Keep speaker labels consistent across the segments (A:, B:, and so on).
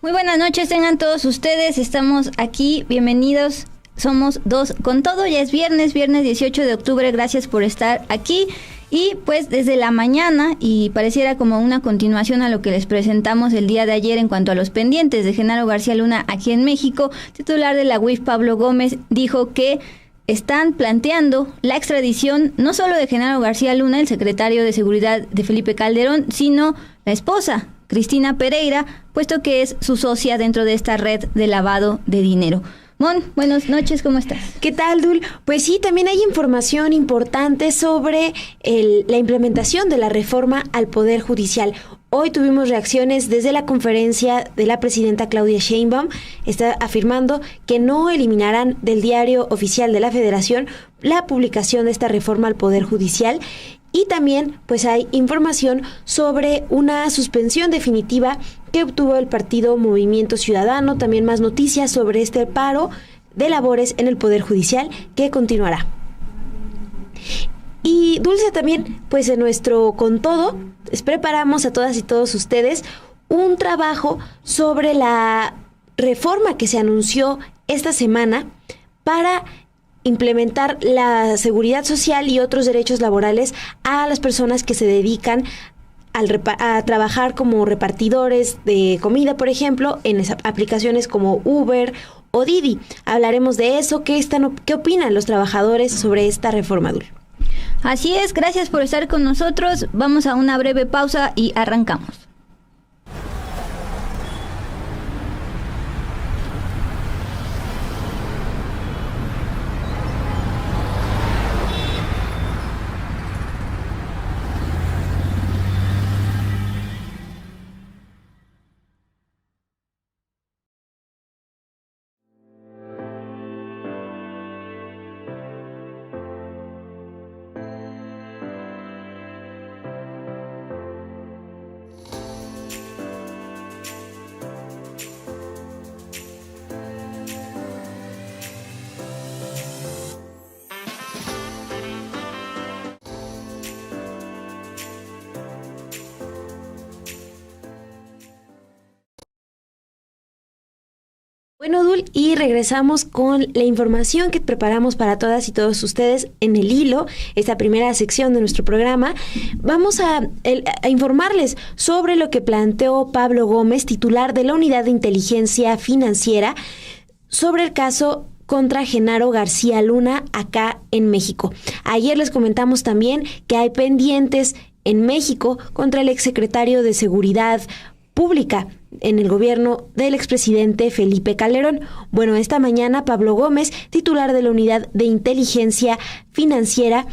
A: Muy buenas noches, tengan todos ustedes, estamos aquí, bienvenidos, somos Dos con Todo, ya es viernes 18 de octubre, gracias por estar aquí. Y pues desde la mañana, y pareciera como una continuación a lo que les presentamos el día de ayer en cuanto a los pendientes de Genaro García Luna aquí en México, titular de la UIF Pablo Gómez dijo que están planteando la extradición no solo de Genaro García Luna, el secretario de Seguridad de Felipe Calderón, sino la esposa, Cristina Pereira, puesto que es su socia dentro de esta red de lavado de dinero. Mon, buenas noches, ¿cómo estás?
B: ¿Qué tal, Dul? Pues sí, también hay información importante sobre la implementación de la reforma al Poder Judicial. Hoy tuvimos reacciones desde la conferencia de la presidenta Claudia Sheinbaum. Está afirmando que no eliminarán del diario oficial de la Federación la publicación de esta reforma al Poder Judicial. Y también pues hay información sobre una suspensión definitiva que obtuvo el partido Movimiento Ciudadano. También más noticias sobre este paro de labores en el Poder Judicial que continuará. Y Dulce, también pues en nuestro Con Todo les preparamos a todas y todos ustedes un trabajo sobre la reforma que se anunció esta semana para implementar la seguridad social y otros derechos laborales a las personas que se dedican a trabajar como repartidores de comida, por ejemplo, en aplicaciones como Uber o Didi. Hablaremos de eso. ¿Qué opinan los trabajadores sobre esta reforma, Dul?
A: Así es, gracias por estar con nosotros. Vamos a una breve pausa y arrancamos.
B: Bueno, Dul, y regresamos con la información que preparamos para todas y todos ustedes en el hilo, esta primera sección de nuestro programa. Vamos a informarles sobre lo que planteó Pablo Gómez, titular de la Unidad de Inteligencia Financiera, sobre el caso contra Genaro García Luna acá en México. Ayer les comentamos también que hay pendientes en México contra el exsecretario de Seguridad Pública en el gobierno del expresidente Felipe Calderón. Bueno, esta mañana Pablo Gómez, titular de la Unidad de Inteligencia Financiera,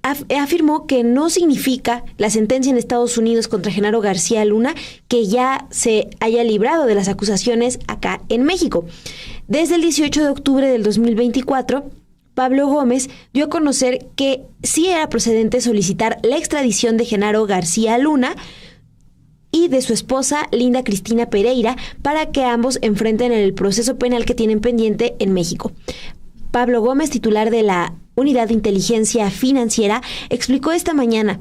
B: afirmó que no significa la sentencia en Estados Unidos contra Genaro García Luna que ya se haya librado de las acusaciones acá en México. Desde el 18 de octubre del 2024, Pablo Gómez dio a conocer que sí era procedente solicitar la extradición de Genaro García Luna y de su esposa Linda Cristina Pereira para que ambos enfrenten el proceso penal que tienen pendiente en México. Pablo Gómez, titular de la Unidad de Inteligencia Financiera, explicó esta mañana: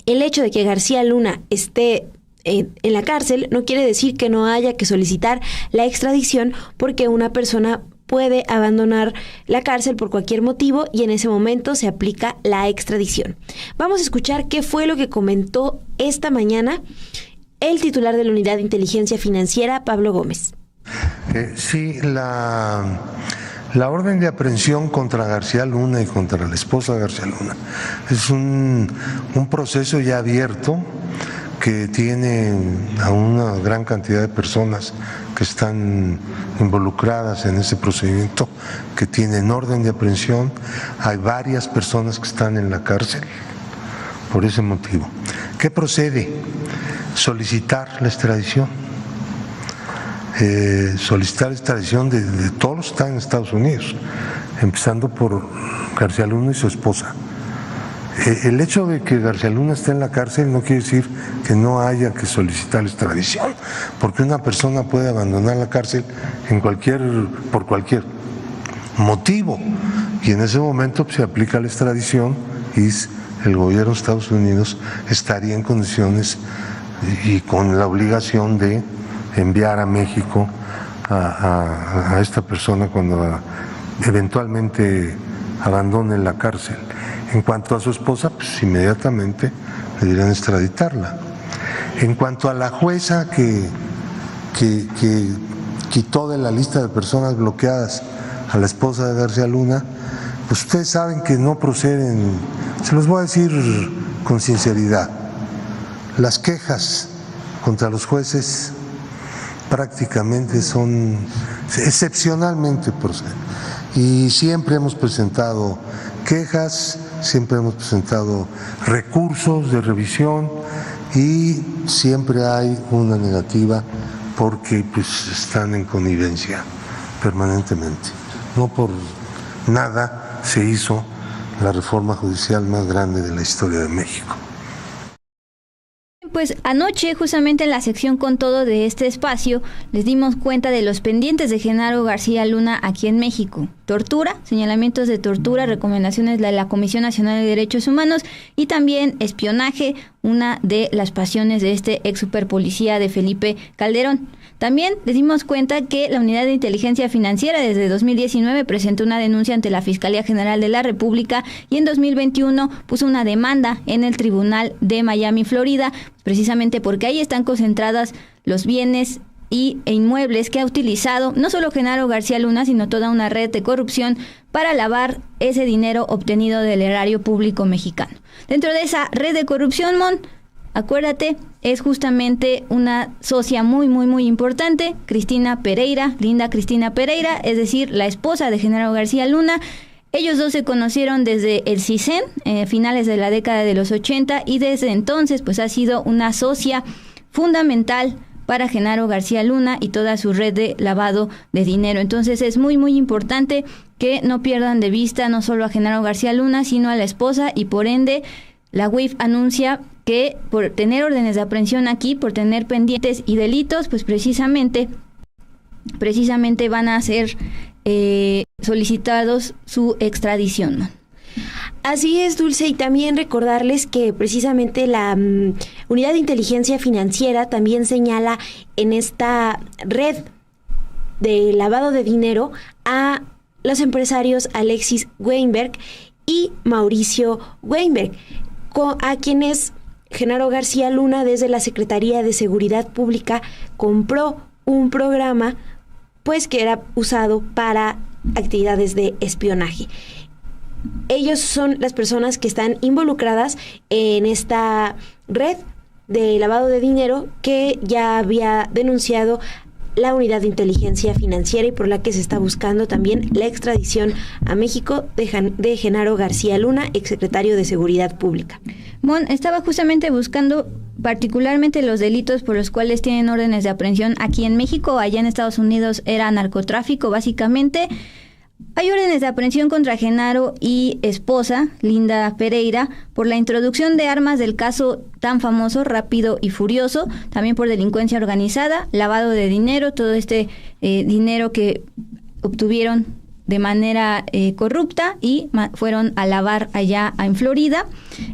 B: el hecho de que García Luna esté en la cárcel no quiere decir que no haya que solicitar la extradición, porque una persona puede abandonar la cárcel por cualquier motivo y en ese momento se aplica la extradición. Vamos a escuchar qué fue lo que comentó esta mañana el titular de la Unidad de Inteligencia Financiera, Pablo Gómez.
C: Sí, la orden de aprehensión contra García Luna y contra la esposa de García Luna es un proceso ya abierto que tiene a una gran cantidad de personas que están involucradas en ese procedimiento, que tienen orden de aprehensión. Hay varias personas que están en la cárcel por ese motivo. ¿Qué procede? Solicitar la extradición. Solicitar la extradición de todos los que están en Estados Unidos, empezando por García Luna y su esposa. El hecho de que García Luna esté en la cárcel no quiere decir que no haya que solicitar la extradición, porque una persona puede abandonar la cárcel por cualquier motivo, y en ese momento se aplica la extradición y el gobierno de Estados Unidos estaría en condiciones y con la obligación de enviar a México a esta persona cuando eventualmente abandone la cárcel. En cuanto a su esposa, pues inmediatamente le dirán extraditarla. En cuanto a la jueza que quitó de la lista de personas bloqueadas a la esposa de García Luna, pues ustedes saben que no proceden, se los voy a decir con sinceridad, las quejas contra los jueces prácticamente son, excepcionalmente proceden. Y siempre hemos presentado quejas, siempre hemos presentado recursos de revisión y siempre hay una negativa porque pues están en connivencia permanentemente. No por nada se hizo la reforma judicial más grande de la historia de México.
A: Pues anoche, justamente en la sección Con Todo de este espacio, les dimos cuenta de los pendientes de Genaro García Luna aquí en México. Tortura, señalamientos de tortura, recomendaciones de la Comisión Nacional de Derechos Humanos y también espionaje, una de las pasiones de este ex superpolicía de Felipe Calderón. También les dimos cuenta que la Unidad de Inteligencia Financiera desde 2019 presentó una denuncia ante la Fiscalía General de la República y en 2021 puso una demanda en el Tribunal de Miami, Florida, precisamente porque ahí están concentradas los bienes e inmuebles que ha utilizado no solo Genaro García Luna, sino toda una red de corrupción para lavar ese dinero obtenido del erario público mexicano. Dentro de esa red de corrupción, acuérdate, es justamente una socia muy, muy, muy importante, Cristina Pereira, Linda Cristina Pereira, es decir, la esposa de Genaro García Luna. Ellos dos se conocieron desde el CISEN, finales de la década de los 80, y desde entonces pues ha sido una socia fundamental para Genaro García Luna y toda su red de lavado de dinero. Entonces es muy, muy importante que no pierdan de vista no solo a Genaro García Luna, sino a la esposa, y por ende la UIF anuncia que por tener órdenes de aprehensión aquí, por tener pendientes y delitos, pues precisamente van a ser solicitados su extradición.
B: Así es, Dulce, y también recordarles que precisamente la Unidad de Inteligencia Financiera también señala en esta red de lavado de dinero a los empresarios Alexis Weinberg y Mauricio Weinberg, a quienes Genaro García Luna desde la Secretaría de Seguridad Pública compró un programa pues que era usado para actividades de espionaje. Ellos son las personas que están involucradas en esta red de lavado de dinero que ya había denunciado la Unidad de Inteligencia Financiera y por la que se está buscando también la extradición a México de Genaro García Luna, exsecretario de Seguridad Pública.
A: Estaba justamente buscando particularmente los delitos por los cuales tienen órdenes de aprehensión aquí en México. Allá en Estados Unidos era narcotráfico, básicamente. Hay órdenes de aprehensión contra Genaro y esposa, Linda Pereira, por la introducción de armas del caso tan famoso Rápido y Furioso, también por delincuencia organizada, lavado de dinero, todo este dinero que obtuvieron de manera corrupta y fueron a lavar allá en Florida.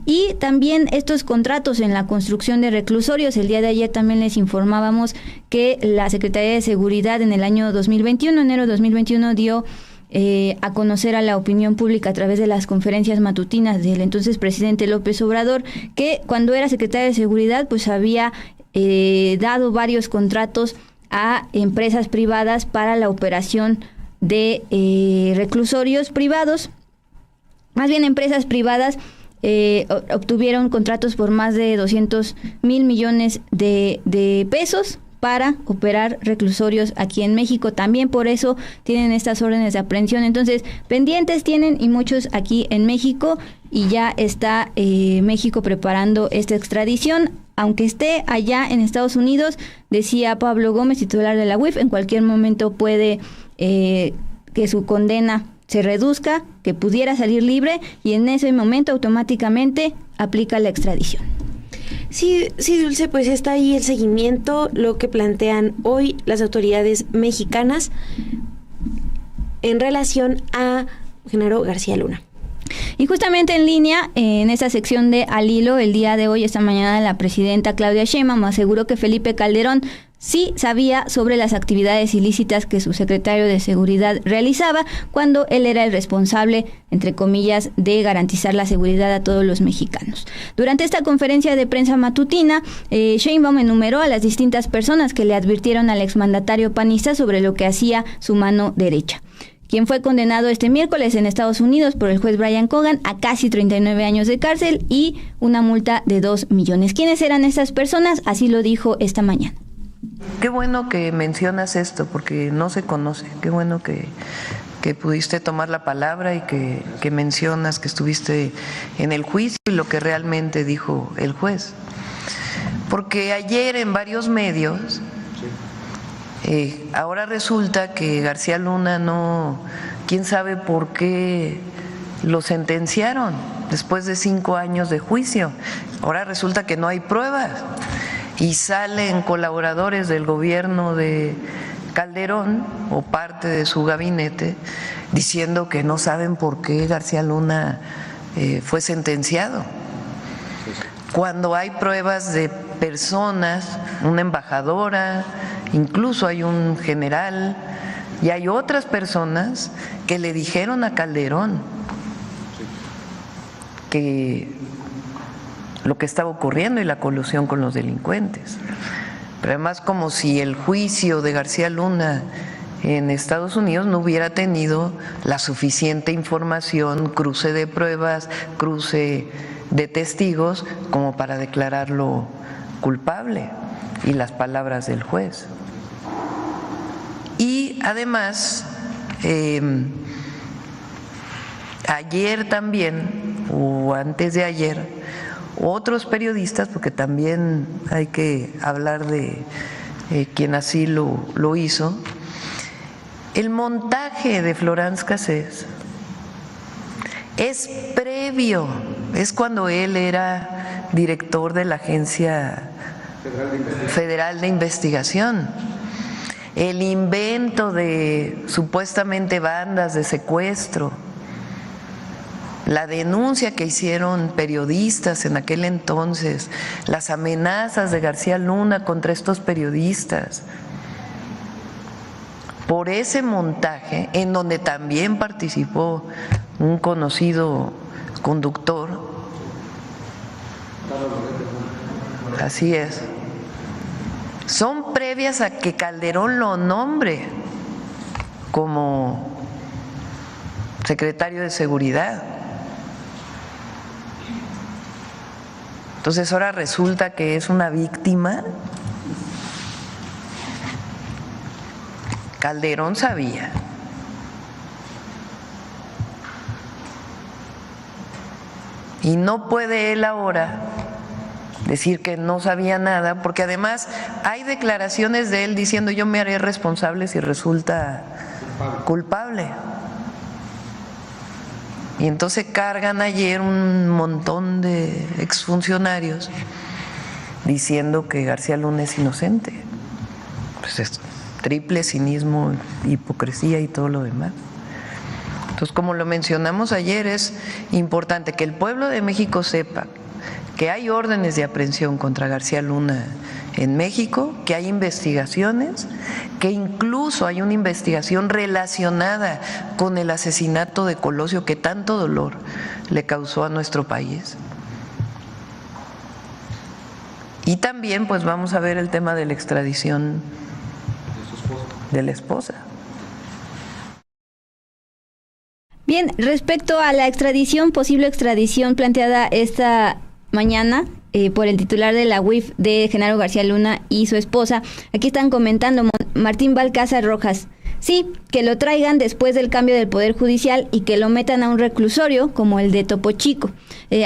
A: Y también estos contratos en la construcción de reclusorios. El día de ayer también les informábamos que la Secretaría de Seguridad en el año 2021, enero de 2021, dio a conocer a la opinión pública a través de las conferencias matutinas del entonces presidente López Obrador, que cuando era secretario de Seguridad pues había dado varios contratos a empresas privadas para la operación de reclusorios privados. Más bien, empresas privadas obtuvieron contratos por más de 200 mil millones de pesos para operar reclusorios aquí en México. También por eso tienen estas órdenes de aprehensión. Entonces, pendientes tienen y muchos aquí en México, y ya está México preparando esta extradición. Aunque esté allá en Estados Unidos, decía Pablo Gómez, titular de la UIF, en cualquier momento puede que su condena se reduzca, que pudiera salir libre, y en ese momento automáticamente aplica la extradición.
B: Sí, Dulce, pues está ahí el seguimiento, lo que plantean hoy las autoridades mexicanas en relación a Genaro García Luna.
A: Y justamente en línea, en esta sección de Al Hilo, el día de hoy, esta mañana, la presidenta Claudia Sheinbaum aseguró que Felipe Calderón sí sabía sobre las actividades ilícitas que su secretario de Seguridad realizaba cuando él era el responsable, entre comillas, de garantizar la seguridad a todos los mexicanos. Durante esta conferencia de prensa matutina, Sheinbaum enumeró a las distintas personas que le advirtieron al exmandatario panista sobre lo que hacía su mano derecha, quien fue condenado este miércoles en Estados Unidos por el juez Brian Cogan a casi 39 años de cárcel y una multa de 2 millones. ¿Quiénes eran estas personas? Así lo dijo esta mañana.
D: Qué bueno que mencionas esto, porque no se conoce. Qué bueno que pudiste tomar la palabra y que mencionas que estuviste en el juicio y lo que realmente dijo el juez. Porque ayer en varios medios, ahora resulta que García Luna no, quién sabe por qué lo sentenciaron después de 5 años de juicio. Ahora resulta que no hay pruebas. Y salen colaboradores del gobierno de Calderón o parte de su gabinete diciendo que no saben por qué García Luna fue sentenciado. Cuando hay pruebas de personas, una embajadora, incluso hay un general y hay otras personas que le dijeron a Calderón que lo que estaba ocurriendo y la colusión con los delincuentes. Pero además, como si el juicio de García Luna en Estados Unidos no hubiera tenido la suficiente información, cruce de pruebas, cruce de testigos como para declararlo culpable, y las palabras del juez. Y además, ayer también, o antes de ayer, otros periodistas, porque también hay que hablar de quien así lo hizo, el montaje de Florence Cassés es previo, es cuando él era director de la Agencia Federal de Investigación. El invento de supuestamente bandas de secuestro, la denuncia que hicieron periodistas en aquel entonces, las amenazas de García Luna contra estos periodistas, por ese montaje en donde también participó un conocido conductor. Así es. Son previas a que Calderón lo nombre como secretario de Seguridad. Entonces ahora resulta que es una víctima. Calderón sabía. Y no puede él ahora decir que no sabía nada, porque además hay declaraciones de él diciendo yo me haré responsable si resulta culpable. Y entonces cargan ayer un montón de exfuncionarios diciendo que García Luna es inocente. Pues es triple cinismo, hipocresía y todo lo demás. Entonces, como lo mencionamos ayer, es importante que el pueblo de México sepa que hay órdenes de aprehensión contra García Luna en México, que hay investigaciones, que incluso hay una investigación relacionada con el asesinato de Colosio que tanto dolor le causó a nuestro país. Y también pues vamos a ver el tema de la extradición de la esposa.
A: Bien, respecto a la extradición, posible extradición planteada esta mañana por el titular de la UIF de Genaro García Luna y su esposa, aquí están comentando Martín Balcázar Rojas. Sí, que lo traigan después del cambio del Poder Judicial y que lo metan a un reclusorio como el de Topo Chico.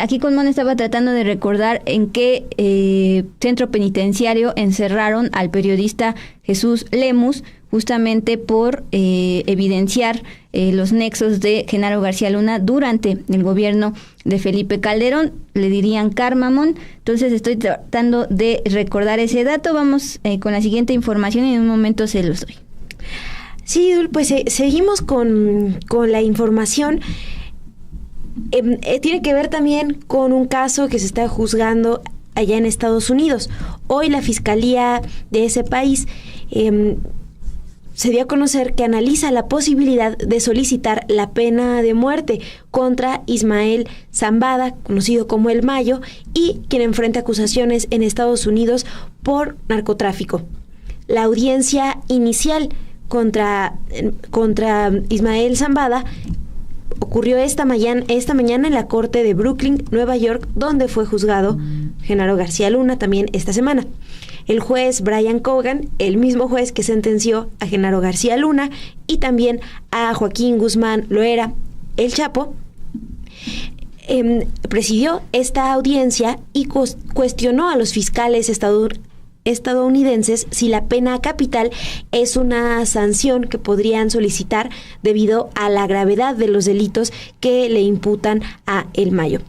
A: Aquí Conmón estaba tratando de recordar en qué centro penitenciario encerraron al periodista Jesús Lemus, justamente por evidenciar los nexos de Genaro García Luna durante el gobierno de Felipe Calderón, le dirían Carmamón. Entonces estoy tratando de recordar ese dato. Vamos con la siguiente información y en un momento se los doy.
B: Sí, Dul, pues seguimos con la información. Tiene que ver también con un caso que se está juzgando allá en Estados Unidos. Hoy la Fiscalía de ese país se dio a conocer que analiza la posibilidad de solicitar la pena de muerte contra Ismael Zambada, conocido como El Mayo, y quien enfrenta acusaciones en Estados Unidos por narcotráfico. La audiencia inicial contra Ismael Zambada ocurrió esta mañana en la corte de Brooklyn, Nueva York, donde fue juzgado Genaro García Luna también esta semana. El juez Brian Cogan, el mismo juez que sentenció a Genaro García Luna y también a Joaquín Guzmán Loera, el Chapo, presidió esta audiencia y cuestionó a los fiscales estadounidenses si la pena capital es una sanción que podrían solicitar debido a la gravedad de los delitos que le imputan a El Mayo,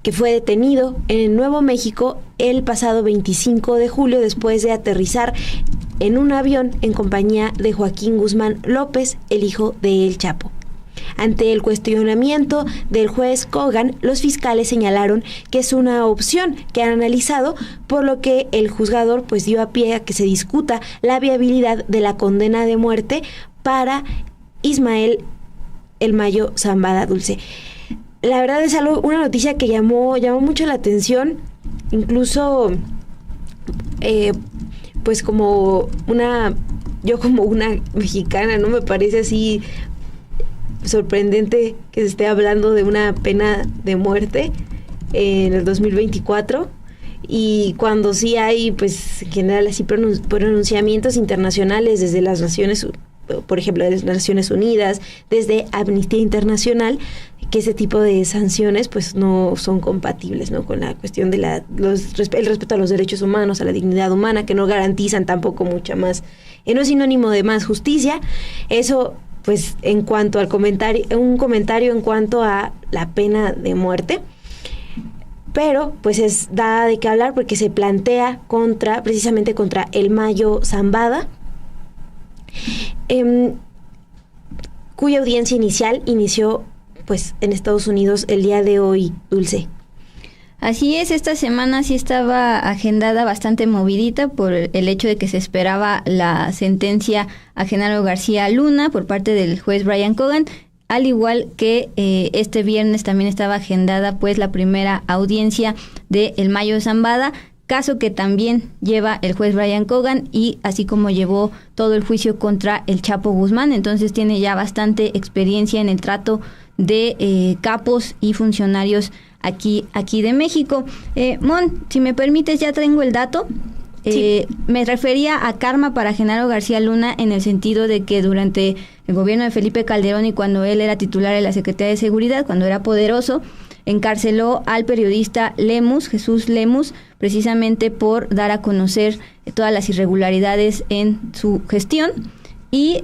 B: que fue detenido en Nuevo México el pasado 25 de julio después de aterrizar en un avión en compañía de Joaquín Guzmán López, el hijo de El Chapo. Ante el cuestionamiento del juez Cogan, los fiscales señalaron que es una opción que han analizado, por lo que el juzgador pues dio a pie a que se discuta la viabilidad de la condena de muerte para Ismael El Mayo Zambada, Dulce. La verdad es una noticia que llamó mucho la atención, incluso pues como una mexicana, ¿no? Me parece así sorprendente que se esté hablando de una pena de muerte en el 2024, y cuando sí hay pues en general así pronunciamientos internacionales desde las Naciones, por ejemplo, de las Naciones Unidas, desde Amnistía Internacional, que ese tipo de sanciones pues no son compatibles, ¿no?, con la cuestión de el respeto a los derechos humanos, a la dignidad humana, que no garantizan tampoco mucha más, no es sinónimo de más justicia. Eso pues en cuanto al un comentario en cuanto a la pena de muerte. Pero pues da de qué hablar porque se plantea precisamente contra El Mayo Zambada, cuya audiencia inicial inició pues en Estados Unidos el día de hoy, Dulce.
A: Así es, esta semana sí estaba agendada bastante movidita por el hecho de que se esperaba la sentencia a Genaro García Luna por parte del juez Brian Cogan, al igual que este viernes también estaba agendada pues la primera audiencia de El Mayo Zambada, caso que también lleva el juez Brian Cogan, y así como llevó todo el juicio contra el Chapo Guzmán. Entonces tiene ya bastante experiencia en el trato de capos y funcionarios aquí de México. Mon, si me permites, ya tengo el dato. Sí. Me refería a karma para Genaro García Luna en el sentido de que durante el gobierno de Felipe Calderón y cuando él era titular de la Secretaría de Seguridad, cuando era poderoso, encarceló al periodista Jesús Lemus, precisamente por dar a conocer todas las irregularidades en su gestión. Y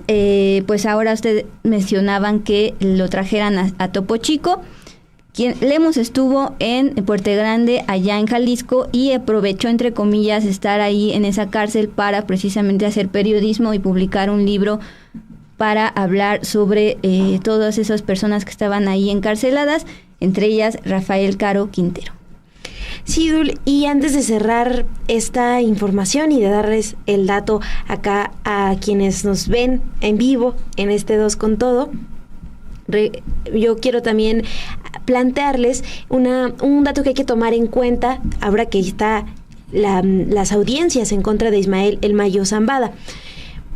A: pues ahora ustedes mencionaban que lo trajeran a Topo Chico. Lemus estuvo en Puerto Grande, allá en Jalisco, y aprovechó, entre comillas, estar ahí en esa cárcel para precisamente hacer periodismo y publicar un libro para hablar sobre todas esas personas que estaban ahí encarceladas, entre ellas Rafael Caro Quintero.
B: Sí, Dul, y antes de cerrar esta información y de darles el dato acá a quienes nos ven en vivo en este 2 con Todo, yo quiero también plantearles un dato que hay que tomar en cuenta ahora que está las audiencias en contra de Ismael El Mayo Zambada.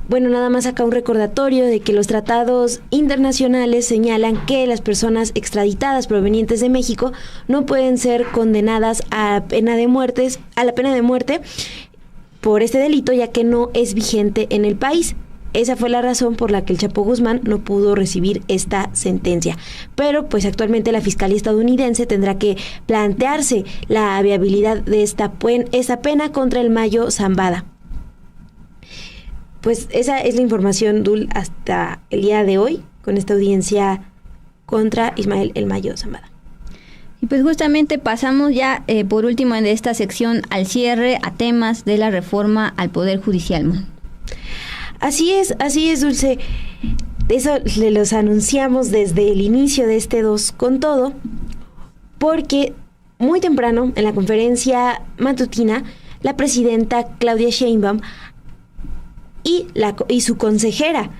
B: Bueno, nada más acá un recordatorio de que los tratados internacionales señalan que las personas extraditadas provenientes de México no pueden ser condenadas a la pena de muerte por este delito, ya que no es vigente en el país. Esa fue la razón por la que el Chapo Guzmán no pudo recibir esta sentencia. Pero pues actualmente la Fiscalía estadounidense tendrá que plantearse la viabilidad de esta pena contra El Mayo Zambada. Pues esa es la información, Dul, hasta el día de hoy, con esta audiencia contra Ismael El Mayo Zambada.
A: Y pues justamente pasamos ya, por último de esta sección, al cierre, a temas de la reforma al Poder Judicial.
B: Así es, Dulce. Eso le los anunciamos desde el inicio de este 2 con Todo, porque muy temprano, en la conferencia matutina, la presidenta Claudia Sheinbaum y su consejera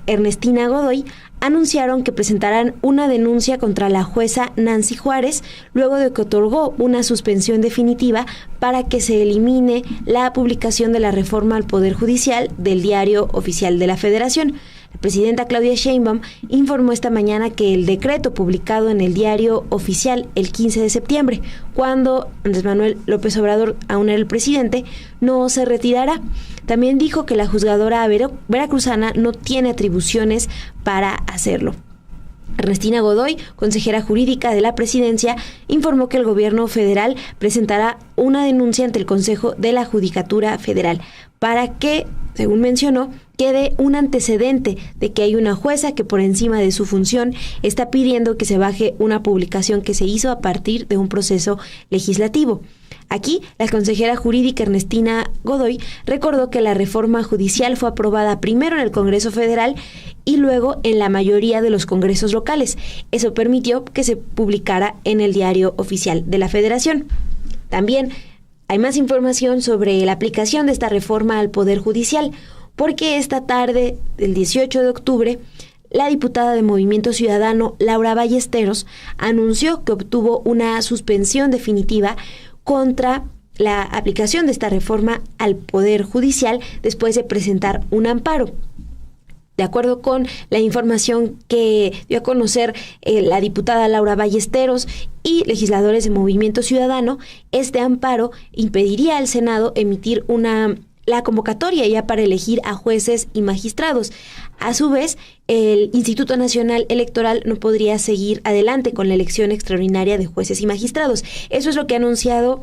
B: Ernestina Godoy anunciaron que presentarán una denuncia contra la jueza Nancy Juárez luego de que otorgó una suspensión definitiva para que se elimine la publicación de la reforma al Poder Judicial del Diario Oficial de la Federación. La presidenta Claudia Sheinbaum informó esta mañana que el decreto publicado en el Diario Oficial el 15 de septiembre, cuando Andrés Manuel López Obrador aún era el presidente, no se retirará. También dijo que la juzgadora veracruzana no tiene atribuciones para hacerlo. Ernestina Godoy, consejera jurídica de la presidencia, informó que el gobierno federal presentará una denuncia ante el Consejo de la Judicatura Federal para que, según mencionó, quede un antecedente de que hay una jueza que por encima de su función está pidiendo que se baje una publicación que se hizo a partir de un proceso legislativo. Aquí, la consejera jurídica Ernestina Godoy recordó que la reforma judicial fue aprobada primero en el Congreso Federal y luego en la mayoría de los congresos locales. Eso permitió que se publicara en el Diario Oficial de la Federación. También hay más información sobre la aplicación de esta reforma al Poder Judicial, porque esta tarde del 18 de octubre, la diputada de Movimiento Ciudadano, Laura Ballesteros, anunció que obtuvo una suspensión definitiva contra la aplicación de esta reforma al Poder Judicial después de presentar un amparo. De acuerdo con la información que dio a conocer la diputada Laura Ballesteros y legisladores de Movimiento Ciudadano, este amparo impediría al Senado emitir la convocatoria ya para elegir a jueces y magistrados. A su vez, el Instituto Nacional Electoral no podría seguir adelante con la elección extraordinaria de jueces y magistrados. Eso es lo que ha anunciado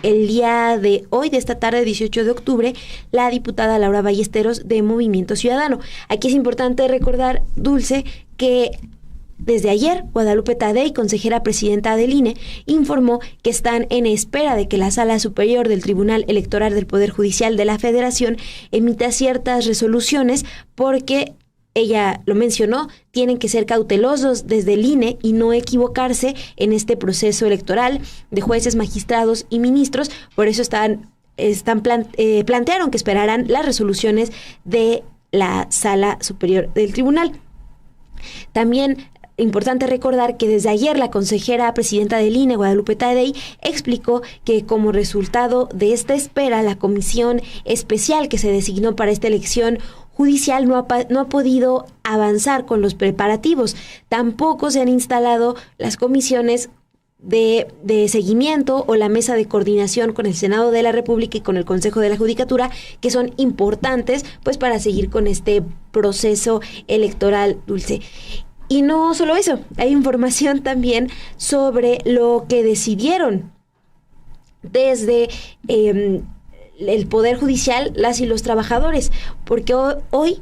B: el día de hoy, de esta tarde, 18 de octubre, la diputada Laura Ballesteros de Movimiento Ciudadano. Aquí es importante recordar, Dulce, que desde ayer, Guadalupe Tadei, consejera presidenta del INE, informó que están en espera de que la Sala Superior del Tribunal Electoral del Poder Judicial de la Federación emita ciertas resoluciones porque, ella lo mencionó, tienen que ser cautelosos desde el INE y no equivocarse en este proceso electoral de jueces, magistrados y ministros. Por eso plantearon que esperarán las resoluciones de la Sala Superior del Tribunal. También importante recordar que desde ayer la consejera presidenta del INE, Guadalupe Tadei, explicó que como resultado de esta espera, la comisión especial que se designó para esta elección judicial no ha podido avanzar con los preparativos. Tampoco se han instalado las comisiones de seguimiento o la mesa de coordinación con el Senado de la República y con el Consejo de la Judicatura, que son importantes pues para seguir con este proceso electoral, Dulce. Y no solo eso, hay información también sobre lo que decidieron desde el Poder Judicial, las y los trabajadores, porque hoy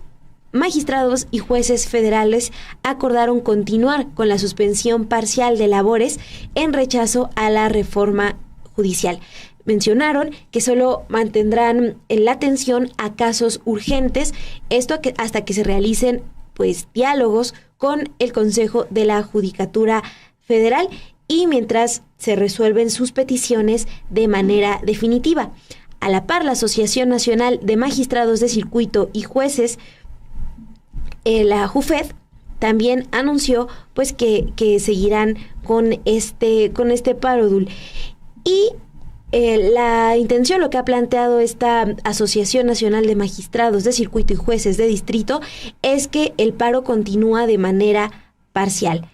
B: magistrados y jueces federales acordaron continuar con la suspensión parcial de labores en rechazo a la reforma judicial. Mencionaron que solo mantendrán la atención a casos urgentes, esto hasta que se realicen pues diálogos con el Consejo de la Judicatura Federal y mientras se resuelven sus peticiones de manera definitiva. A la par, la Asociación Nacional de Magistrados de Circuito y Jueces, la JUFED, también anunció pues que seguirán con este paro, Dul. Y la intención, lo que ha planteado esta Asociación Nacional de Magistrados de Circuito y Jueces de Distrito, es que el paro continúa de manera parcial.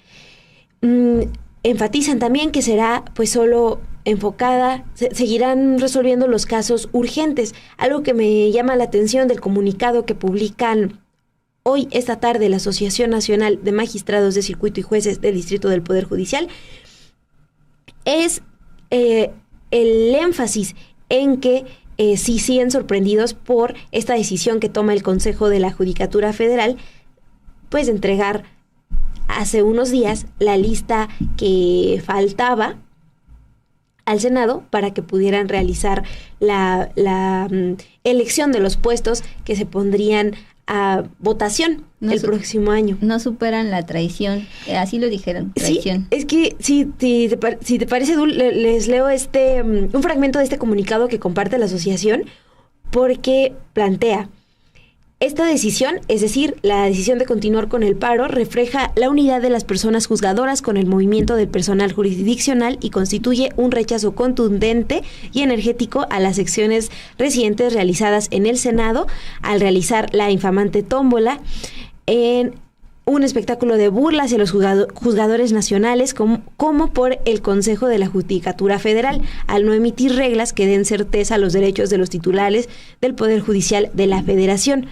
B: Enfatizan también que será pues solo enfocada, seguirán resolviendo los casos urgentes. Algo que me llama la atención del comunicado que publican hoy, esta tarde, la Asociación Nacional de Magistrados de Circuito y Jueces del Distrito del Poder Judicial, es el énfasis en que sí siguen sorprendidos por esta decisión que toma el Consejo de la Judicatura Federal, pues de entregar hace unos días la lista que faltaba al Senado para que pudieran realizar la elección de los puestos que se pondrían a votación el próximo año.
A: No superan la traición, así lo dijeron, traición.
B: Sí, es que si te parece, Dul, les leo un fragmento de este comunicado que comparte la asociación, porque plantea: esta decisión, es decir, la decisión de continuar con el paro, refleja la unidad de las personas juzgadoras con el movimiento del personal jurisdiccional y constituye un rechazo contundente y energético a las acciones recientes realizadas en el Senado al realizar la infamante tómbola en un espectáculo de burla hacia los juzgadores nacionales como por el Consejo de la Judicatura Federal, al no emitir reglas que den certeza a los derechos de los titulares del Poder Judicial de la Federación.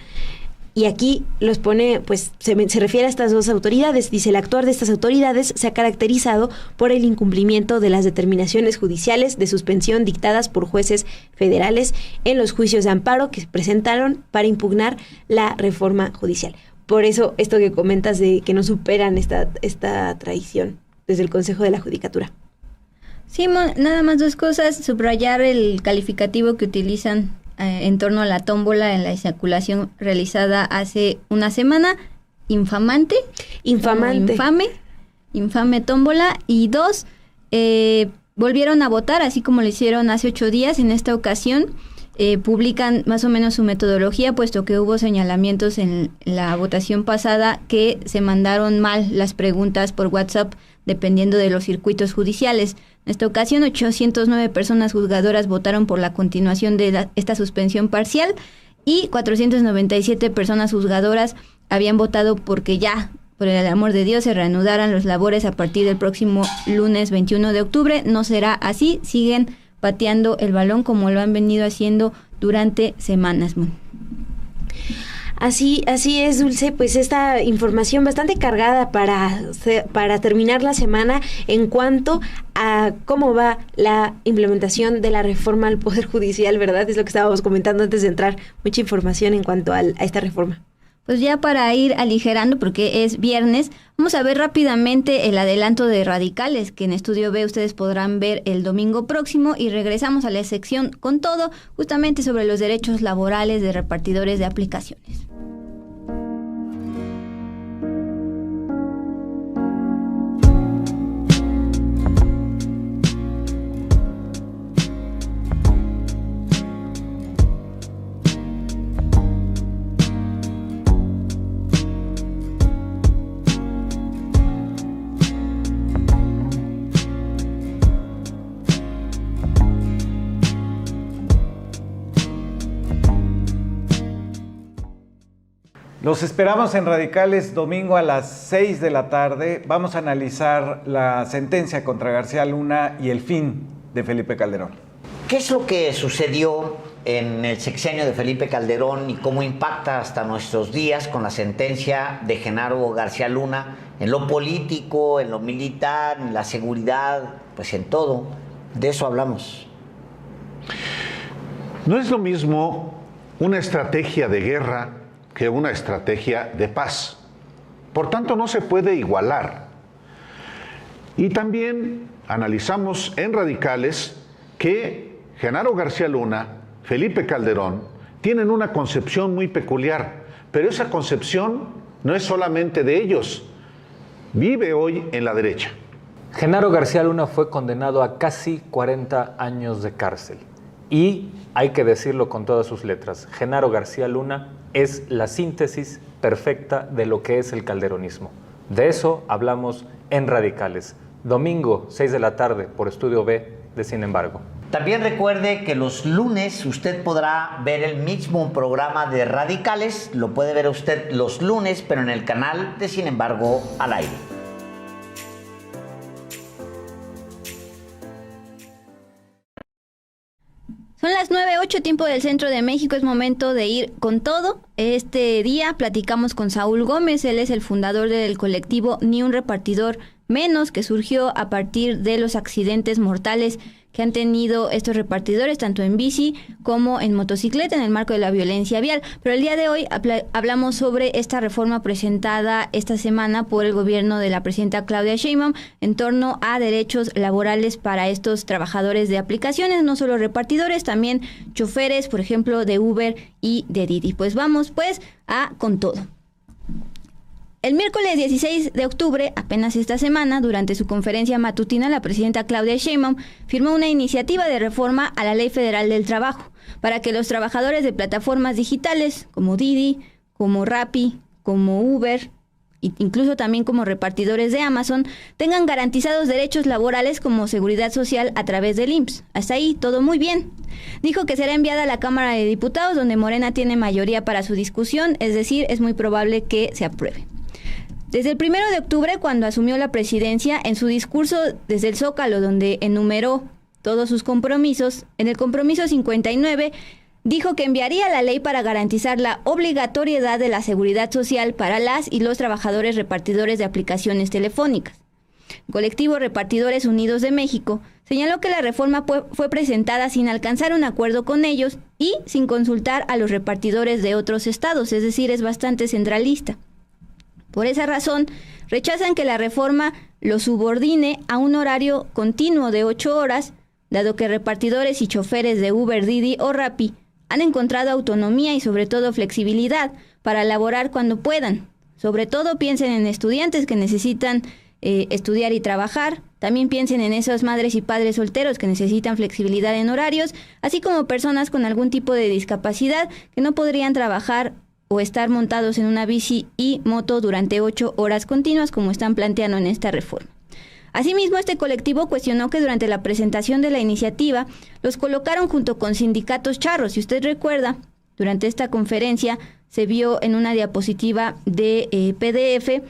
B: Y aquí los pone, pues se refiere a estas dos autoridades. Dice: el actuar de estas autoridades se ha caracterizado por el incumplimiento de las determinaciones judiciales de suspensión dictadas por jueces federales en los juicios de amparo que se presentaron para impugnar la reforma judicial. Por eso, esto que comentas de que no superan esta traición desde el Consejo de la Judicatura.
A: Sí, nada más dos cosas. Subrayar el calificativo que utilizan en torno a la tómbola en la eyaculación realizada hace una semana. Infamante. Infame tómbola. Y dos, volvieron a votar, así como lo hicieron hace 8 días. En esta ocasión publican más o menos su metodología, puesto que hubo señalamientos en la votación pasada que se mandaron mal las preguntas por WhatsApp dependiendo de los circuitos judiciales. En esta ocasión, 809 personas juzgadoras votaron por la continuación de esta suspensión parcial y 497 personas juzgadoras habían votado porque ya, por el amor de Dios, se reanudaran los labores a partir del próximo lunes 21 de octubre. No será así, siguen pateando el balón como lo han venido haciendo durante semanas.
B: Así es, Dulce, pues esta información bastante cargada para terminar la semana en cuanto a cómo va la implementación de la reforma al Poder Judicial, ¿verdad? Es lo que estábamos comentando antes de entrar, mucha información en cuanto a esta reforma.
A: Pues ya para ir aligerando, porque es viernes, vamos a ver rápidamente el adelanto de Radicales, que en Estudio B ustedes podrán ver el domingo próximo, y regresamos a la sección Con Todo, justamente sobre los derechos laborales de repartidores de aplicaciones.
E: Los esperamos en Radicales domingo a las 6 de la tarde. Vamos a analizar la sentencia contra García Luna y el fin de Felipe Calderón.
F: ¿Qué es lo que sucedió en el sexenio de Felipe Calderón y cómo impacta hasta nuestros días con la sentencia de Genaro García Luna en lo político, en lo militar, en la seguridad, pues en todo? De eso hablamos.
G: No es lo mismo una estrategia de guerra que una estrategia de paz. Por tanto, no se puede igualar. Y también analizamos en Radicales que Genaro García Luna, Felipe Calderón, tienen una concepción muy peculiar, pero esa concepción no es solamente de ellos, vive hoy en la derecha.
H: Genaro García Luna fue condenado a casi 40 años de cárcel. Y hay que decirlo con todas sus letras, Genaro García Luna es la síntesis perfecta de lo que es el calderonismo. De eso hablamos en Radicales. Domingo, 6 de la tarde, por Estudio B de Sin Embargo.
F: También recuerde que los lunes usted podrá ver el mismo programa de Radicales. Lo puede ver usted los lunes, pero en el canal de Sin Embargo al aire.
A: Son las 9:08, tiempo del centro de México, es momento de ir con todo. Este día platicamos con Saúl Gómez, él es el fundador del colectivo Ni un Repartidor Menos, que surgió a partir de los accidentes mortales que han tenido estos repartidores, tanto en bici como en motocicleta, en el marco de la violencia vial. Pero el día de hoy hablamos sobre esta reforma presentada esta semana por el gobierno de la presidenta Claudia Sheinbaum en torno a derechos laborales para estos trabajadores de aplicaciones, no solo repartidores, también choferes, por ejemplo, de Uber y de Didi. Pues vamos pues con todo. El miércoles 16 de octubre, apenas esta semana, durante su conferencia matutina, la presidenta Claudia Sheinbaum firmó una iniciativa de reforma a la Ley Federal del Trabajo para que los trabajadores de plataformas digitales como Didi, como Rappi, como Uber, e incluso también como repartidores de Amazon, tengan garantizados derechos laborales como seguridad social a través del IMSS. Hasta ahí todo muy bien. Dijo que será enviada a la Cámara de Diputados, donde Morena tiene mayoría para su discusión, es decir, es muy probable que se apruebe. Desde el 1 de octubre, cuando asumió la presidencia, en su discurso desde el Zócalo, donde enumeró todos sus compromisos, en el compromiso 59, dijo que enviaría la ley para garantizar la obligatoriedad de la seguridad social para las y los trabajadores repartidores de aplicaciones telefónicas. El colectivo Repartidores Unidos de México señaló que la reforma fue presentada sin alcanzar un acuerdo con ellos y sin consultar a los repartidores de otros estados, es decir, es bastante centralista. Por esa razón, rechazan que la reforma lo subordine a un horario continuo de 8 horas, dado que repartidores y choferes de Uber, Didi o Rappi han encontrado autonomía y sobre todo flexibilidad para laborar cuando puedan. Sobre todo piensen en estudiantes que necesitan estudiar y trabajar. También piensen en esas madres y padres solteros que necesitan flexibilidad en horarios, así como personas con algún tipo de discapacidad que no podrían trabajar o estar montados en una bici y moto durante 8 horas continuas, como están planteando en esta reforma. Asimismo, este colectivo cuestionó que durante la presentación de la iniciativa los colocaron junto con sindicatos charros. Si usted recuerda, durante esta conferencia se vio en una diapositiva de PDF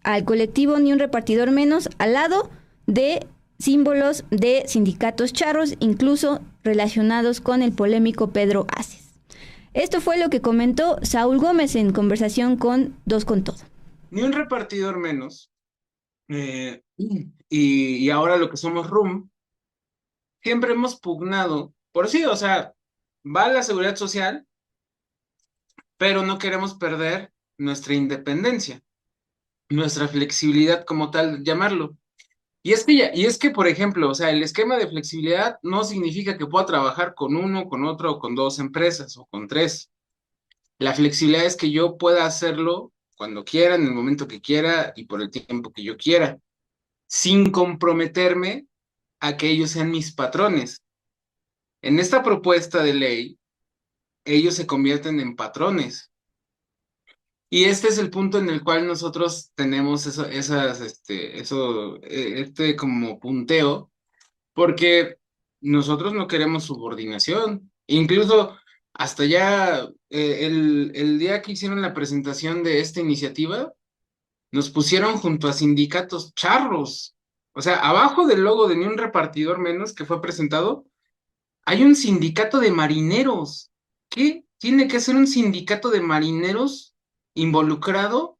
A: al colectivo Ni un repartidor menos al lado de símbolos de sindicatos charros, incluso relacionados con el polémico Pedro Aces. Esto fue lo que comentó Saúl Gómez en conversación con Dos con Todo.
I: Ni un repartidor menos, y ahora lo que somos RUM, siempre hemos pugnado, por sí, o sea, va la seguridad social, pero no queremos perder nuestra independencia, nuestra flexibilidad como tal, llamarlo. Y es que, por ejemplo, o sea, el esquema de flexibilidad no significa que pueda trabajar con uno, con otro, o con 2 empresas, o con 3. La flexibilidad es que yo pueda hacerlo cuando quiera, en el momento que quiera y por el tiempo que yo quiera, sin comprometerme a que ellos sean mis patrones. En esta propuesta de ley, ellos se convierten en patrones. Y este es el punto en el cual nosotros tenemos este como punteo, porque nosotros no queremos subordinación. Incluso hasta ya el día que hicieron la presentación de esta iniciativa, nos pusieron junto a sindicatos charros. O sea, abajo del logo de Ni un repartidor menos que fue presentado, hay un sindicato de marineros. ¿Qué tiene que ser un sindicato de marineros involucrado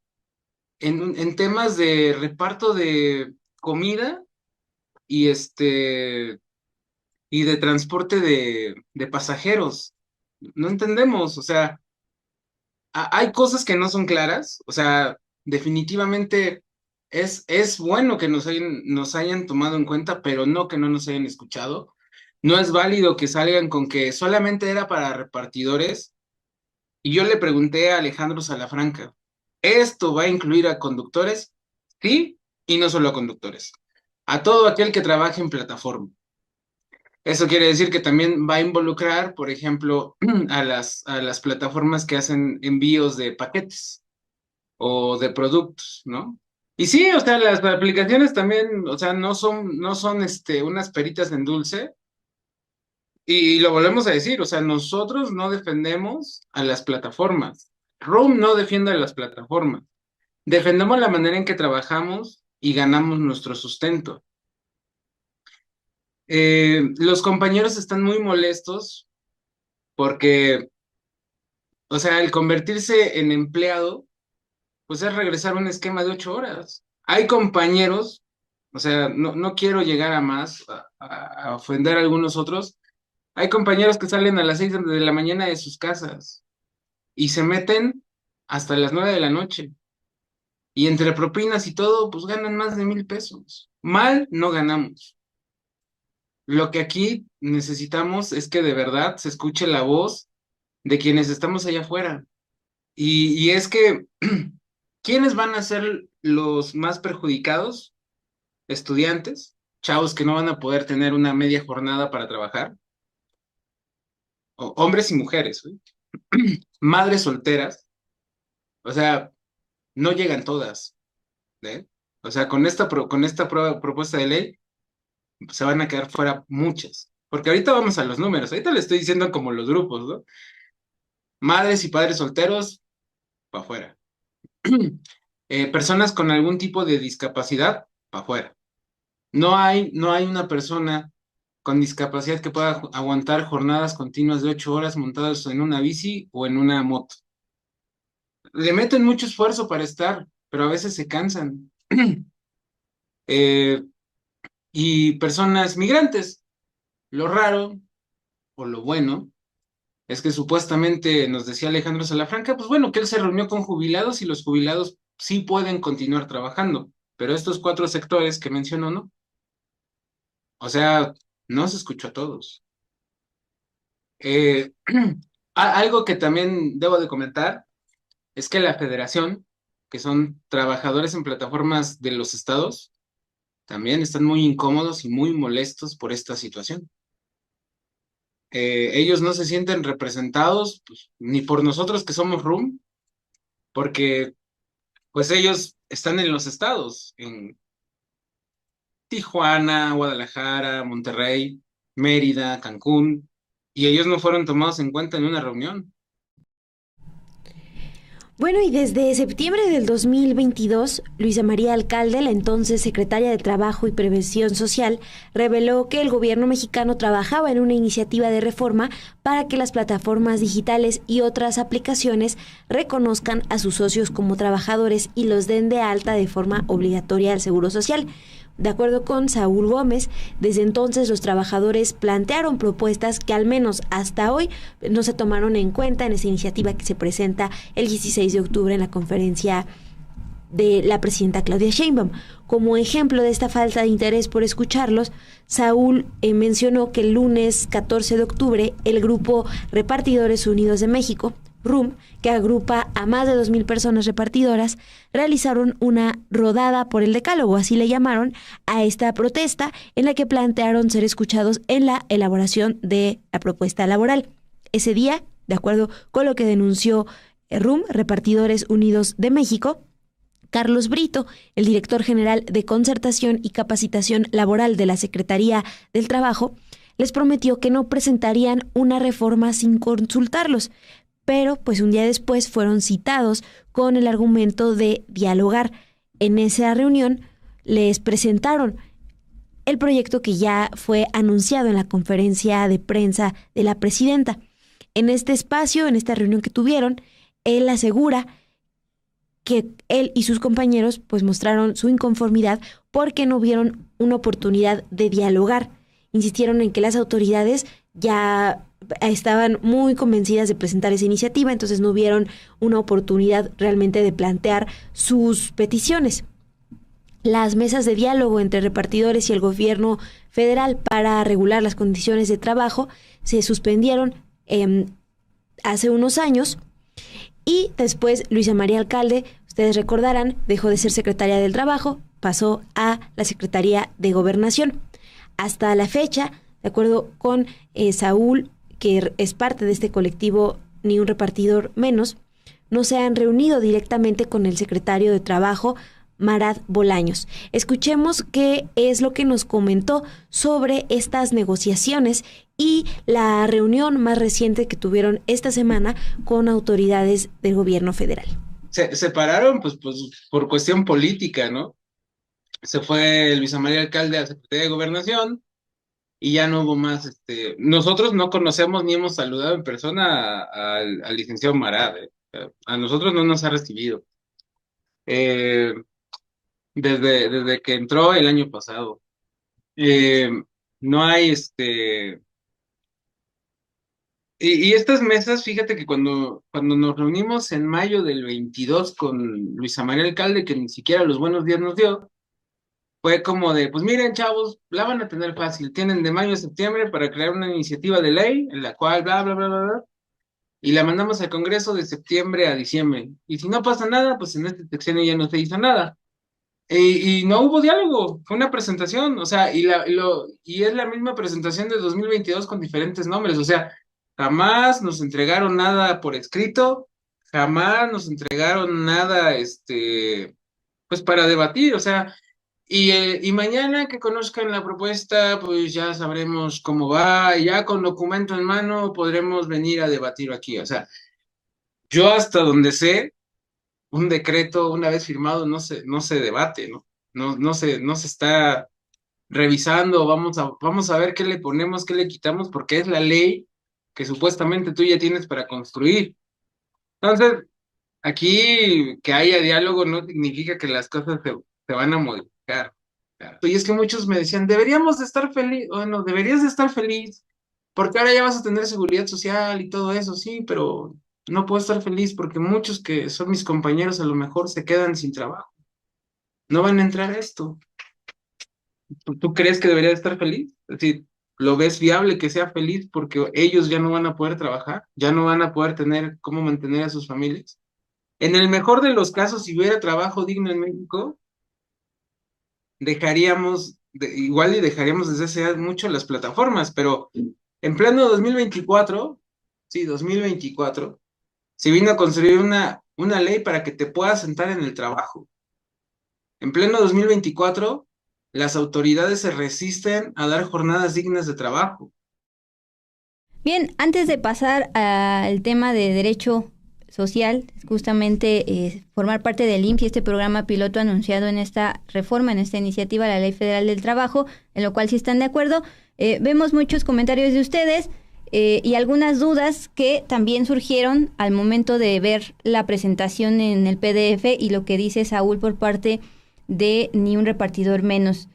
I: en temas de reparto de comida y y de transporte de pasajeros? No entendemos, o sea, hay cosas que no son claras, o sea, definitivamente es bueno que nos hayan tomado en cuenta, pero no que no nos hayan escuchado. No es válido que salgan con que solamente era para repartidores. Y yo le pregunté a Alejandro Salafranca, ¿esto va a incluir a conductores? Sí, y no solo a conductores, a todo aquel que trabaje en plataforma. Eso quiere decir que también va a involucrar, por ejemplo, a las plataformas que hacen envíos de paquetes o de productos, ¿no? Y sí, o sea, las aplicaciones también, o sea, no son unas peritas en dulce. Y lo volvemos a decir, o sea, nosotros no defendemos a las plataformas. RUM no defiende a las plataformas. Defendemos la manera en que trabajamos y ganamos nuestro sustento. Los compañeros están muy molestos porque, o sea, el convertirse en empleado, pues es regresar a un esquema de 8 horas. Hay compañeros O sea, no quiero llegar a más, a ofender a algunos otros. Hay compañeros que salen a las 6 de la mañana de sus casas y se meten hasta las 9 de la noche. Y entre propinas y todo, pues ganan más de 1,000 pesos. Mal no ganamos. Lo que aquí necesitamos es que de verdad se escuche la voz de quienes estamos allá afuera. Y es que, ¿quiénes van a ser los más perjudicados? Estudiantes, chavos que no van a poder tener una media jornada para trabajar, hombres y mujeres, ¿sí? Madres solteras, o sea, no llegan todas, ¿eh? O sea, con esta propuesta de ley se van a quedar fuera muchas, porque ahorita vamos a los números, ahorita le estoy diciendo como los grupos, ¿no? Madres y padres solteros, para afuera. Personas con algún tipo de discapacidad, para afuera. No hay una persona con discapacidad que pueda aguantar jornadas continuas de 8 horas montados en una bici o en una moto. Le meten mucho esfuerzo para estar, pero a veces se cansan. Eh, y personas migrantes. Lo raro o lo bueno es que supuestamente nos decía Alejandro Salafranca, pues bueno, que él se reunió con jubilados y los jubilados sí pueden continuar trabajando, pero estos 4 sectores que mencionó, ¿no? O sea, no se escuchó a todos. Eh, algo que también debo de comentar es que la federación, que son trabajadores en plataformas de los estados, también están muy incómodos y muy molestos por esta situación. Ellos no se sienten representados, pues, ni por nosotros que somos RUM, porque pues ellos están en los estados, en Tijuana, Guadalajara, Monterrey, Mérida, Cancún, y ellos no fueron tomados en cuenta en una reunión.
B: Bueno, y desde septiembre del 2022, Luisa María Alcalde, la entonces secretaria de Trabajo y Prevención Social, reveló que el gobierno mexicano trabajaba en una iniciativa de reforma para que las plataformas digitales y otras aplicaciones reconozcan a sus socios como trabajadores y los den de alta de forma obligatoria al Seguro Social. De acuerdo con Saúl Gómez, desde entonces los trabajadores plantearon propuestas que al menos hasta hoy no se tomaron en cuenta en esa iniciativa que se presenta el 16 de octubre en la conferencia de la presidenta Claudia Sheinbaum. Como ejemplo de esta falta de interés por escucharlos, Saúl mencionó que el lunes 14 de octubre el grupo Repartidores Unidos de México, RUM, que agrupa a más de 2,000 personas repartidoras, realizaron una rodada por el decálogo, así le llamaron a esta protesta, en la que plantearon ser escuchados en la elaboración de la propuesta laboral. Ese día, de acuerdo con lo que denunció RUM, Repartidores Unidos de México, Carlos Brito, el director general de Concertación y Capacitación Laboral de la Secretaría del Trabajo, les prometió que no presentarían una reforma sin consultarlos, pero pues un día después fueron citados con el argumento de dialogar. En esa reunión les presentaron el proyecto que ya fue anunciado en la conferencia de prensa de la presidenta. En este espacio, en esta reunión que tuvieron, él asegura que él y sus compañeros pues mostraron su inconformidad porque no vieron una oportunidad de dialogar. Insistieron en que las autoridades ya estaban muy convencidas de presentar esa iniciativa, entonces no vieron una oportunidad realmente de plantear sus peticiones. Las mesas de diálogo entre repartidores y el gobierno federal para regular las condiciones de trabajo se suspendieron hace unos años y después Luisa María Alcalde, ustedes recordarán, dejó de ser secretaria del Trabajo, pasó a la Secretaría de Gobernación. Hasta la fecha, de acuerdo con Saúl, que es parte de este colectivo Ni un Repartidor Menos, no se han reunido directamente con el secretario de Trabajo, Marad Bolaños. Escuchemos qué es lo que nos comentó sobre estas negociaciones y la reunión más reciente que tuvieron esta semana con autoridades del gobierno federal.
I: Se separaron pues por cuestión política, ¿no? Se fue Luisa María Alcalde a la Secretaría de Gobernación y ya no hubo más. Nosotros no conocemos ni hemos saludado en persona al licenciado Marad. A nosotros no nos ha recibido. desde que entró el año pasado. Eh, no hay y estas mesas, fíjate que cuando nos reunimos en mayo del 22 con Luisa María Alcalde, que ni siquiera los buenos días nos dio, fue como de, pues miren, chavos, la van a tener fácil. Tienen de mayo a septiembre para crear una iniciativa de ley en la cual bla, bla, bla, bla, bla, y la mandamos al Congreso de septiembre a diciembre. Y si no pasa nada, pues en este sexenio ya no se hizo nada. Y no hubo diálogo, fue una presentación, o sea, y es la misma presentación de 2022 con diferentes nombres, o sea, jamás nos entregaron nada por escrito, jamás nos entregaron nada, pues para debatir, o sea, y mañana que conozcan la propuesta, pues ya sabremos cómo va, y ya con documento en mano podremos venir a debatir aquí, o sea, yo hasta donde sé, un decreto una vez firmado no se debate, ¿no? No se está revisando, vamos a ver qué le ponemos, qué le quitamos, porque es la ley que supuestamente tú ya tienes para construir. Entonces, aquí que haya diálogo no significa que las cosas se van a modificar. Y es que muchos me decían, deberíamos de estar feliz, bueno, deberías de estar feliz, porque ahora ya vas a tener seguridad social y todo eso, sí, pero no puedo estar feliz porque muchos que son mis compañeros a lo mejor se quedan sin trabajo, no van a entrar a esto. ¿Tú crees que debería de estar feliz? Es decir, ¿lo ves viable que sea feliz porque ellos ya no van a poder trabajar, ya no van a poder tener cómo mantener a sus familias? En el mejor de los casos, si hubiera trabajo digno en México, igual y dejaríamos desde hace mucho las plataformas, pero en pleno 2024, sí, 2024, se vino a construir una ley para que te puedas sentar en el trabajo. En pleno 2024, las autoridades se resisten a dar jornadas dignas de trabajo.
A: Bien, antes de pasar al tema de derecho social, justamente formar parte del IMSS y este programa piloto anunciado en esta reforma, en esta iniciativa, la Ley Federal del Trabajo, en lo cual sí están de acuerdo. Vemos muchos comentarios de ustedes y algunas dudas que también surgieron al momento de ver la presentación en el PDF y lo que dice Saúl por parte de Ni un repartidor menos.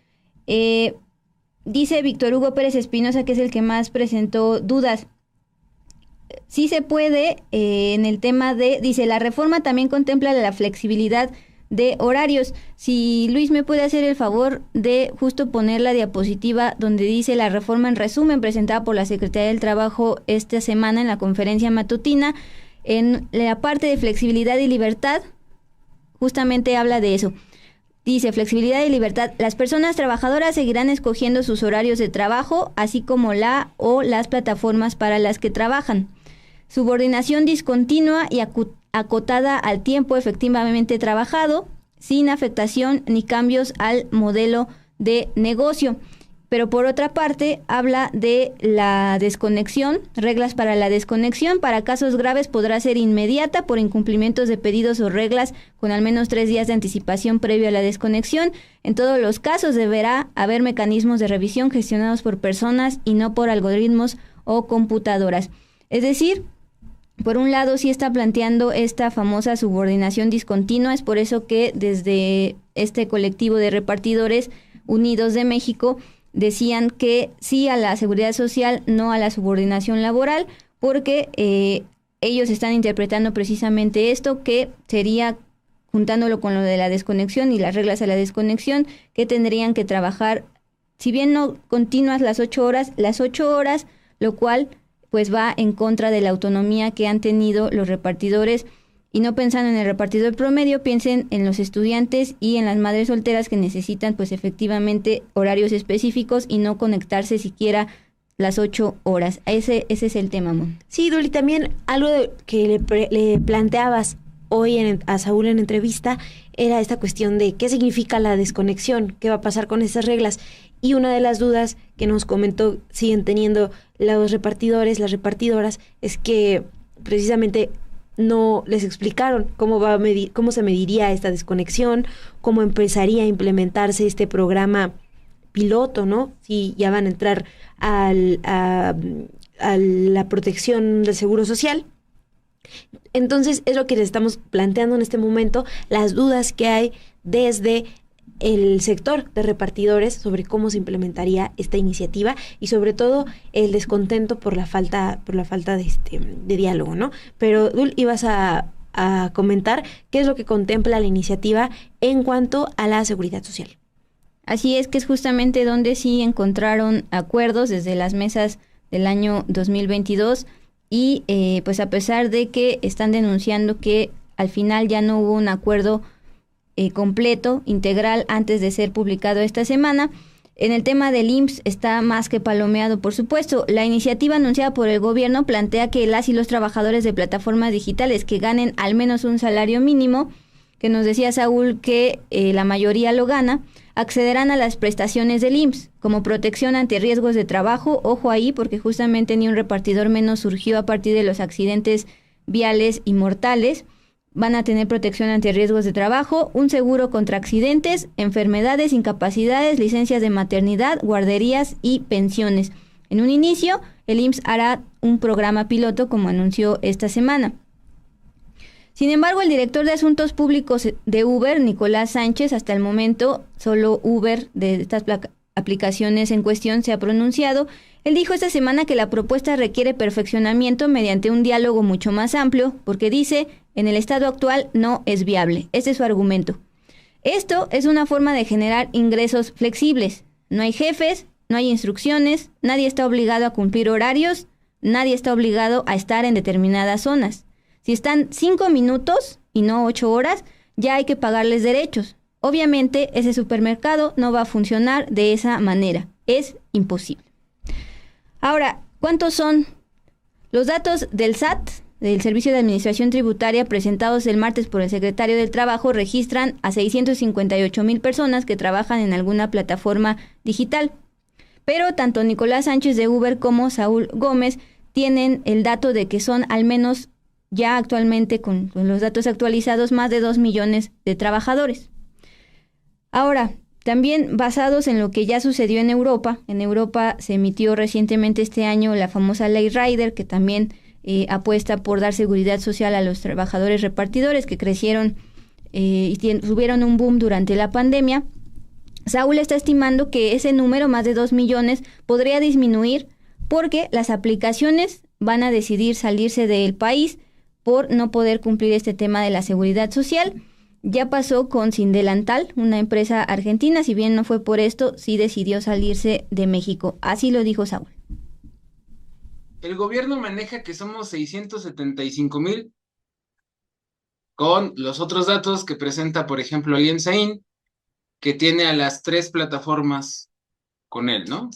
A: Dice Víctor Hugo Pérez Espinosa, que es el que más presentó dudas. Sí se puede, en el tema dice, la reforma también contempla la flexibilidad de horarios. Si Luis me puede hacer el favor de justo poner la diapositiva donde dice la reforma en resumen presentada por la Secretaría del Trabajo esta semana en la conferencia matutina, en la parte de flexibilidad y libertad, justamente habla de eso. Dice, flexibilidad y libertad. Las personas trabajadoras seguirán escogiendo sus horarios de trabajo, así como la o las plataformas para las que trabajan. Subordinación discontinua y acotada al tiempo efectivamente trabajado, sin afectación ni cambios al modelo de negocio. Pero por otra parte, habla de la desconexión, reglas para la desconexión. Para casos graves podrá ser inmediata por incumplimientos de pedidos o reglas con al menos 3 días de anticipación previo a la desconexión. En todos los casos deberá haber mecanismos de revisión gestionados por personas y no por algoritmos o computadoras. Es decir, por un lado sí está planteando esta famosa subordinación discontinua. Es por eso que desde este colectivo de repartidores unidos de México decían que sí a la seguridad social, no a la subordinación laboral, porque ellos están interpretando precisamente esto, que sería, juntándolo con lo de la desconexión y las reglas a la desconexión, que tendrían que trabajar, si bien no continuas las 8 horas, lo cual pues va en contra de la autonomía que han tenido los repartidores. Y no pensando en el repartidor promedio, piensen en los estudiantes y en las madres solteras que necesitan pues efectivamente horarios específicos y no conectarse siquiera las 8 horas. Ese es el tema, Mon.
B: Sí, Duli, también algo que le planteabas hoy a Saúl en entrevista era esta cuestión de qué significa la desconexión, qué va a pasar con esas reglas. Y una de las dudas que nos comentó siguen teniendo los repartidores, las repartidoras, es que precisamente no les explicaron cómo se mediría esta desconexión, cómo empezaría a implementarse este programa piloto, ¿no? Si ya van a entrar a la protección del seguro social. Entonces, es lo que les estamos planteando en este momento, las dudas que hay desde el sector de repartidores sobre cómo se implementaría esta iniciativa y sobre todo el descontento por la falta de diálogo, ¿no? Pero Dul, ibas a comentar qué es lo que contempla la iniciativa en cuanto a la seguridad social.
A: Así es, que es justamente donde sí encontraron acuerdos desde las mesas del año 2022 y pues a pesar de que están denunciando que al final ya no hubo un acuerdo completo, integral, antes de ser publicado esta semana. En el tema del IMSS está más que palomeado, por supuesto. La iniciativa anunciada por el gobierno plantea que las y los trabajadores de plataformas digitales que ganen al menos un salario mínimo, que nos decía Saúl que la mayoría lo gana, accederán a las prestaciones del IMSS como protección ante riesgos de trabajo. Ojo ahí, porque justamente ni un repartidor menos surgió a partir de los accidentes viales y mortales. Van a tener protección ante riesgos de trabajo, un seguro contra accidentes, enfermedades, incapacidades, licencias de maternidad, guarderías y pensiones. En un inicio, el IMSS hará un programa piloto, como anunció esta semana. Sin embargo, el director de Asuntos Públicos de Uber, Nicolás Sánchez, hasta el momento solo Uber de estas aplicaciones en cuestión se ha pronunciado. Él dijo esta semana que la propuesta requiere perfeccionamiento mediante un diálogo mucho más amplio, porque dice, en el estado actual no es viable. Este es su argumento. Esto es una forma de generar ingresos flexibles. No hay jefes, no hay instrucciones, nadie está obligado a cumplir horarios, nadie está obligado a estar en determinadas zonas. Si están 5 minutos y no 8 horas, ya hay que pagarles derechos. Obviamente, ese supermercado no va a funcionar de esa manera. Es imposible. Ahora, ¿cuántos son? Los datos del SAT, del Servicio de Administración Tributaria, presentados el martes por el secretario del Trabajo, registran a 658,000 personas que trabajan en alguna plataforma digital. Pero tanto Nicolás Sánchez de Uber como Saúl Gómez tienen el dato de que son al menos ya actualmente, con los datos actualizados, más de 2 millones de trabajadores. Ahora, también basados en lo que ya sucedió en Europa se emitió recientemente este año la famosa Ley Rider, que también apuesta por dar seguridad social a los trabajadores repartidores que crecieron y tuvieron un boom durante la pandemia. Saúl está estimando que ese número, más de 2 millones, podría disminuir porque las aplicaciones van a decidir salirse del país por no poder cumplir este tema de la seguridad social. Ya pasó con Sin Delantal, una empresa argentina, si bien no fue por esto, sí decidió salirse de México. Así lo dijo Saúl.
I: El gobierno maneja que somos 675,000 con los otros datos que presenta, por ejemplo, Alianza IN, que tiene a las 3 plataformas con él, ¿no?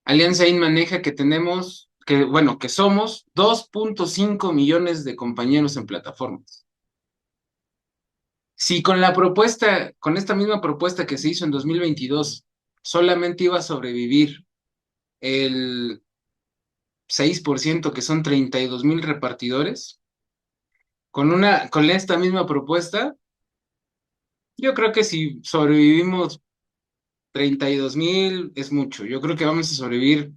I: Alianza IN maneja que tenemos, que somos 2.5 millones de compañeros en plataformas. Si con esta misma propuesta que se hizo en 2022, solamente iba a sobrevivir el 6%, que son 32,000 repartidores, con esta misma propuesta, yo creo que si sobrevivimos 32,000 es mucho. Yo creo que vamos a sobrevivir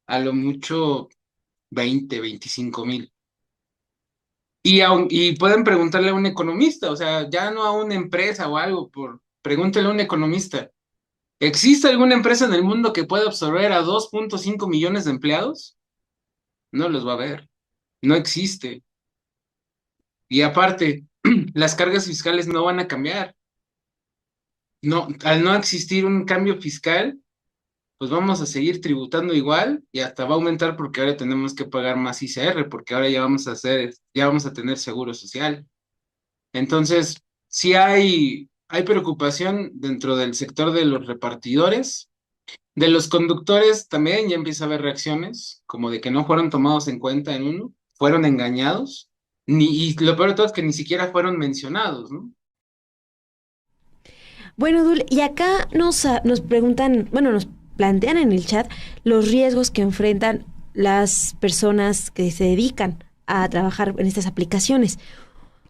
I: a lo mucho 25,000. Y pueden preguntarle a un economista, o sea, ya no a una empresa o algo, pregúntele a un economista. ¿Existe alguna empresa en el mundo que pueda absorber a 2.5 millones de empleados? No los va a ver. No existe. Y aparte, las cargas fiscales no van a cambiar. No, al no existir un cambio fiscal, pues vamos a seguir tributando igual y hasta va a aumentar porque ahora tenemos que pagar más ICR, porque ahora ya vamos a tener seguro social. Entonces, sí hay preocupación dentro del sector de los repartidores. De los conductores también ya empieza a haber reacciones, como de que no fueron tomados en cuenta en uno, fueron engañados, y lo peor de todo es que ni siquiera fueron mencionados, ¿no?
B: Bueno, Dul, y acá nos preguntan, nos plantean en el chat los riesgos que enfrentan las personas que se dedican a trabajar en estas aplicaciones.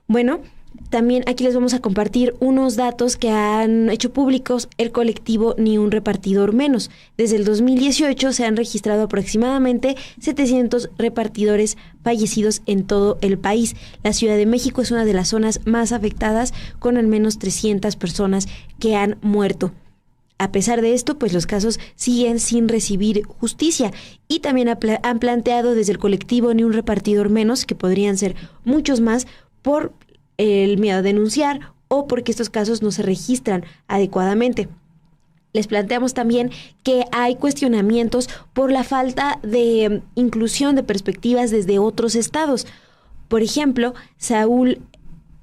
B: Bueno, También aquí les vamos a compartir unos datos que han hecho públicos el colectivo Ni un repartidor menos. Desde el 2018 se han registrado aproximadamente 700 repartidores fallecidos en todo el país. La Ciudad de México es una de las zonas más afectadas, con al menos 300 personas que han muerto. A pesar de esto, pues los casos siguen sin recibir justicia, y también han planteado desde el colectivo Ni un repartidor menos que podrían ser muchos más por el miedo a denunciar o porque estos casos no se registran adecuadamente. Les planteamos también que hay cuestionamientos por la falta de inclusión de perspectivas desde otros estados. Por ejemplo, Saúl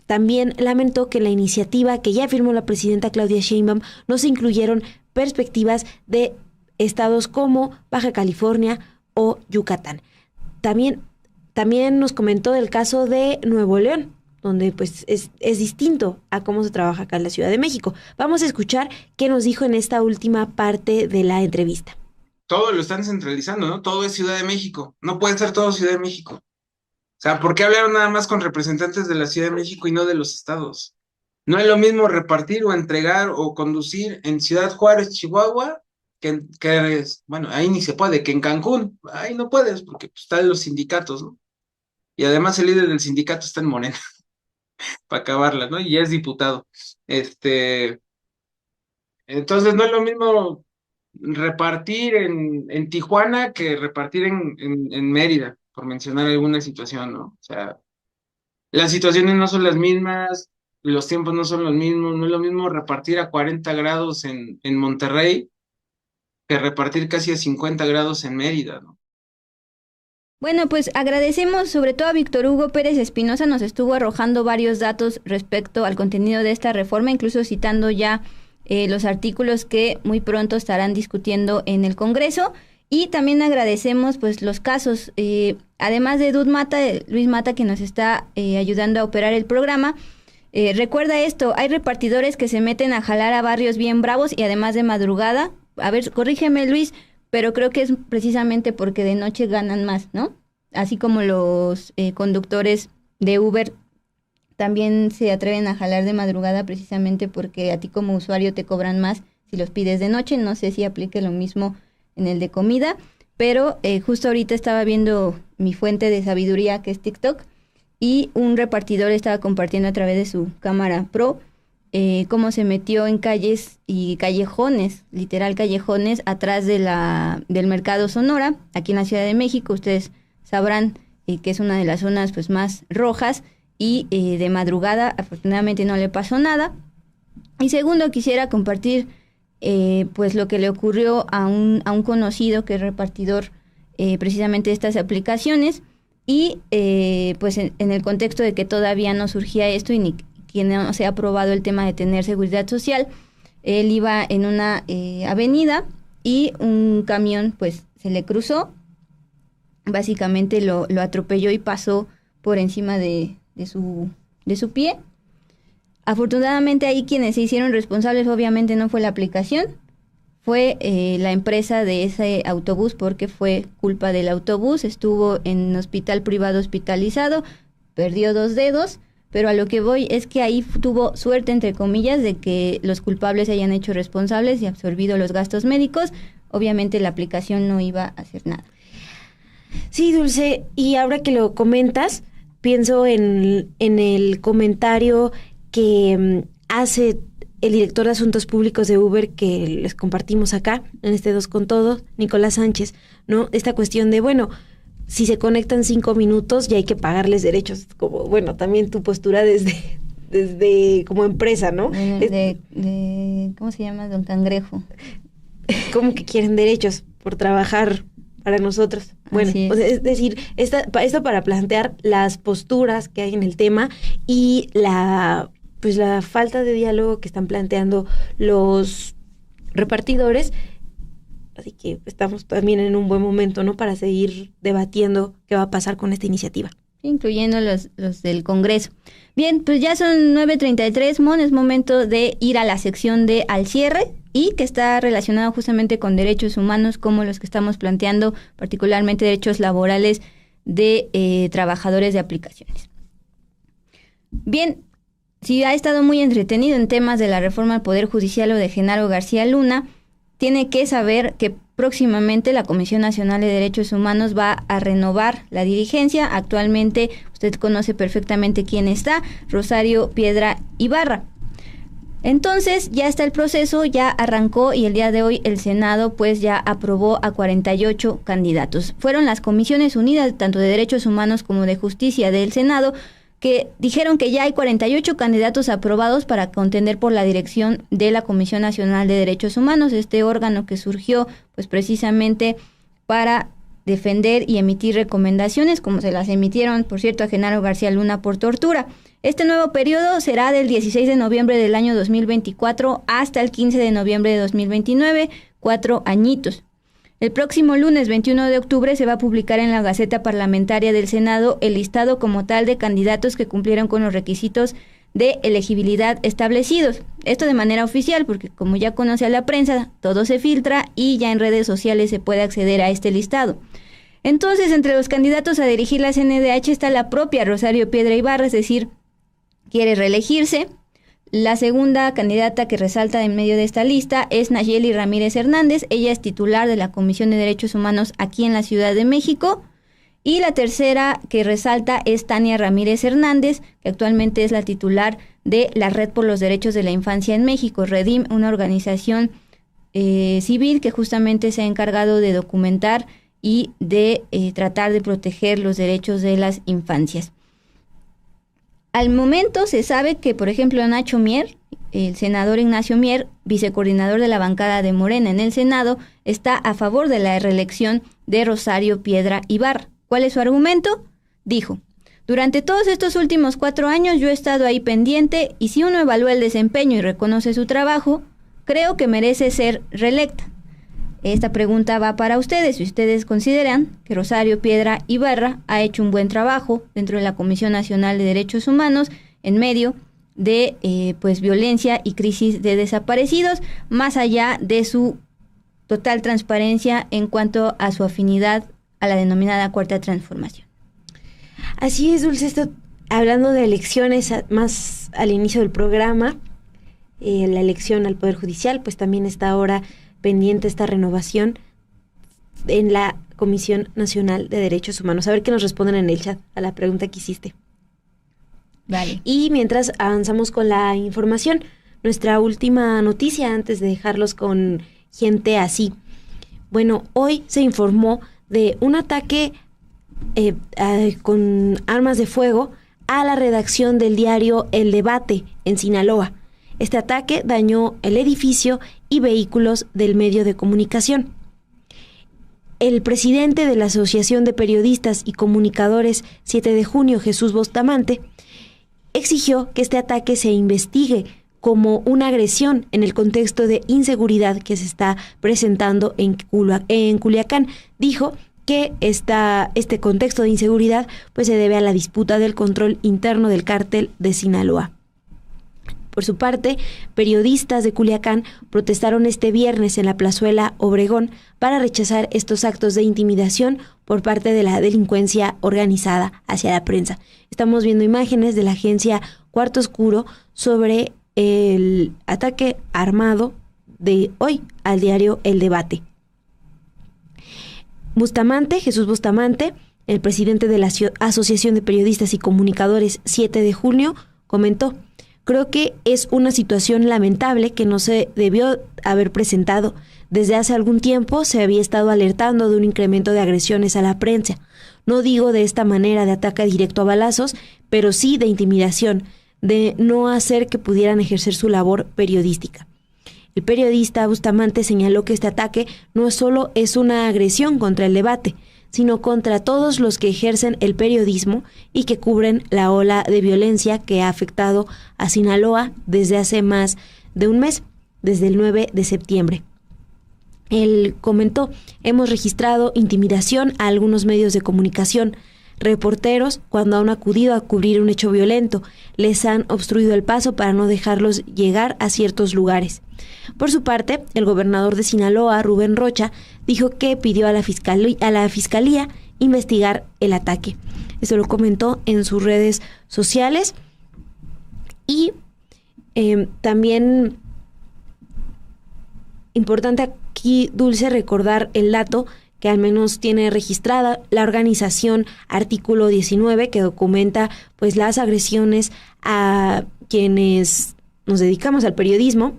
B: también lamentó que en la iniciativa que ya firmó la presidenta Claudia Sheinbaum no se incluyeron perspectivas de estados como Baja California o Yucatán. También nos comentó del caso de Nuevo León, donde pues es distinto a cómo se trabaja acá en la Ciudad de México. Vamos a escuchar qué nos dijo en esta última parte de la entrevista.
I: Todo lo están centralizando, ¿no? Todo es Ciudad de México. No puede ser todo Ciudad de México. O sea, ¿por qué hablaron nada más con representantes de la Ciudad de México y no de los estados? No es lo mismo repartir o entregar o conducir en Ciudad Juárez, Chihuahua, bueno, ahí ni se puede, que en Cancún. Ahí no puedes porque pues, están los sindicatos, ¿no? Y además el líder del sindicato está en Morena, para acabarla, ¿no? Y ya es diputado. Entonces no es lo mismo repartir en Tijuana que repartir en Mérida, por mencionar alguna situación, ¿no? O sea, las situaciones no son las mismas, los tiempos no son los mismos, no es lo mismo repartir a 40 grados en Monterrey que repartir casi a 50 grados en Mérida, ¿no?
A: Bueno, pues agradecemos sobre todo a Víctor Hugo Pérez Espinosa, nos estuvo arrojando varios datos respecto al contenido de esta reforma, incluso citando ya los artículos que muy pronto estarán discutiendo en el Congreso. Y también agradecemos pues los casos, además de Luis Mata, que nos está ayudando a operar el programa. Recuerda esto, hay repartidores que se meten a jalar a barrios bien bravos y además de madrugada. A ver, corrígeme Luis, pero creo que es precisamente porque de noche ganan más, ¿no? Así como los conductores de Uber también se atreven a jalar de madrugada precisamente porque a ti como usuario te cobran más si los pides de noche. No sé si aplique lo mismo en el de comida, pero justo ahorita estaba viendo mi fuente de sabiduría, que es TikTok, y un repartidor estaba compartiendo a través de su cámara pro cómo se metió en calles y callejones, literal callejones, atrás del Mercado Sonora, aquí en la Ciudad de México. Ustedes sabrán que es una de las zonas pues más rojas, y de madrugada afortunadamente no le pasó nada. Y segundo, quisiera compartir pues lo que le ocurrió a un conocido que es repartidor precisamente de estas aplicaciones, y pues en el contexto de que todavía no surgía esto y ni que no se ha aprobado el tema de tener seguridad social. Él iba en una avenida y un camión pues se le cruzó, básicamente lo atropelló y pasó por encima de su pie. Afortunadamente ahí quienes se hicieron responsables obviamente no fue la aplicación, fue la empresa de ese autobús, porque fue culpa del autobús. Estuvo en hospital privado hospitalizado, perdió 2 dedos, pero a lo que voy es que ahí tuvo suerte, entre comillas, de que los culpables se hayan hecho responsables y absorbido los gastos médicos. Obviamente la aplicación no iba a hacer nada.
B: Sí, Dulce, y ahora que lo comentas, pienso en el comentario que hace el director de Asuntos Públicos de Uber, que les compartimos acá, en este 2 con Todo, Nicolás Sánchez, ¿no? Esta cuestión de, bueno, si se conectan 5 minutos ya hay que pagarles derechos, como, bueno, también tu postura desde como empresa, ¿no?
A: ¿Cómo se llama? Don Cangrejo.
B: ¿Cómo que quieren derechos por trabajar para nosotros? Bueno, o sea, es decir, esto para plantear las posturas que hay en el tema y la falta de diálogo que están planteando los repartidores. Así que estamos también en un buen momento, ¿no?, para seguir debatiendo qué va a pasar con esta iniciativa.
A: Incluyendo los del Congreso. Bien, pues ya son 9:33, Mon, es momento de ir a la sección de Al Cierre, y que está relacionado justamente con derechos humanos como los que estamos planteando, particularmente derechos laborales de trabajadores de aplicaciones. Bien, si ha estado muy entretenido en temas de la reforma al Poder Judicial o de Genaro García Luna, tiene que saber que próximamente la Comisión Nacional de Derechos Humanos va a renovar la dirigencia. Actualmente usted conoce perfectamente quién está, Rosario Piedra Ibarra. Entonces ya está el proceso, ya arrancó y el día de hoy el Senado pues ya aprobó a 48 candidatos. Fueron las Comisiones Unidas, tanto de Derechos Humanos como de Justicia del Senado, que dijeron que ya hay 48 candidatos aprobados para contender por la dirección de la Comisión Nacional de Derechos Humanos, este órgano que surgió pues precisamente para defender y emitir recomendaciones, como se las emitieron, por cierto, a Genaro García Luna por tortura. Este nuevo periodo será del 16 de noviembre del año 2024 hasta el 15 de noviembre de 2029, 4 añitos. El próximo lunes 21 de octubre se va a publicar en la Gaceta Parlamentaria del Senado el listado como tal de candidatos que cumplieron con los requisitos de elegibilidad establecidos. Esto de manera oficial, porque como ya conoce a la prensa, todo se filtra y ya en redes sociales se puede acceder a este listado. Entonces, entre los candidatos a dirigir la CNDH está la propia Rosario Piedra Ibarra, es decir, quiere reelegirse. La segunda candidata que resalta en medio de esta lista es Nayeli Ramírez Hernández. Ella es titular de la Comisión de Derechos Humanos aquí en la Ciudad de México. Y la tercera que resalta es Tania Ramírez Hernández, que actualmente es la titular de la Red por los Derechos de la Infancia en México, REDIM, una organización civil que justamente se ha encargado de documentar y de tratar de proteger los derechos de las infancias. Al momento se sabe que, por ejemplo, Nacho Mier, el senador Ignacio Mier, vicecoordinador de la bancada de Morena en el Senado, está a favor de la reelección de Rosario Piedra Ibarra. ¿Cuál es su argumento? Dijo: durante todos estos últimos 4 años yo he estado ahí pendiente y si uno evalúa el desempeño y reconoce su trabajo, creo que merece ser reelecta. Esta pregunta va para ustedes. Si ustedes consideran que Rosario Piedra Ibarra ha hecho un buen trabajo dentro de la Comisión Nacional de Derechos Humanos en medio de violencia y crisis de desaparecidos, más allá de su total transparencia en cuanto a su afinidad a la denominada Cuarta Transformación.
B: Así es, Dulce. Hablando de elecciones más al inicio del programa, la elección al Poder Judicial, pues también está ahora pendiente esta renovación en la Comisión Nacional de Derechos Humanos. A ver qué nos responden en el chat a la pregunta que hiciste.
A: Vale.
B: Y mientras avanzamos con la información, nuestra última noticia antes de dejarlos con gente así. Bueno, hoy se informó de un ataque con armas de fuego a la redacción del diario El Debate en Sinaloa. Este ataque dañó el edificio y vehículos del medio de comunicación. El presidente de la Asociación de Periodistas y Comunicadores 7 de junio, Jesús Bustamante, exigió que este ataque se investigue como una agresión en el contexto de inseguridad que se está presentando en Culiacán. Dijo que este contexto de inseguridad pues se debe a la disputa del control interno del cártel de Sinaloa. Por su parte, periodistas de Culiacán protestaron este viernes en la Plazuela Obregón para rechazar estos actos de intimidación por parte de la delincuencia organizada hacia la prensa. Estamos viendo imágenes de la agencia Cuarto Oscuro sobre el ataque armado de hoy al diario El Debate. Jesús Bustamante, el presidente de la Asociación de Periodistas y Comunicadores 7 de junio, comentó: creo que es una situación lamentable que no se debió haber presentado. Desde hace algún tiempo se había estado alertando de un incremento de agresiones a la prensa. No digo de esta manera de ataque directo a balazos, pero sí de intimidación, de no hacer que pudieran ejercer su labor periodística. El periodista Bustamante señaló que este ataque no solo es una agresión contra El Debate, sino contra todos los que ejercen el periodismo y que cubren la ola de violencia que ha afectado a Sinaloa desde hace más de un mes, desde el 9 de septiembre. Él comentó: hemos registrado intimidación a algunos medios de comunicación. Reporteros, cuando han acudido a cubrir un hecho violento, les han obstruido el paso para no dejarlos llegar a ciertos lugares. Por su parte, el gobernador de Sinaloa, Rubén Rocha, dijo que pidió a la fiscalía investigar el ataque. Esto lo comentó en sus redes sociales Y también importante aquí, Dulce, recordar el dato que al menos tiene registrada la organización Artículo 19, que documenta pues las agresiones a quienes nos dedicamos al periodismo.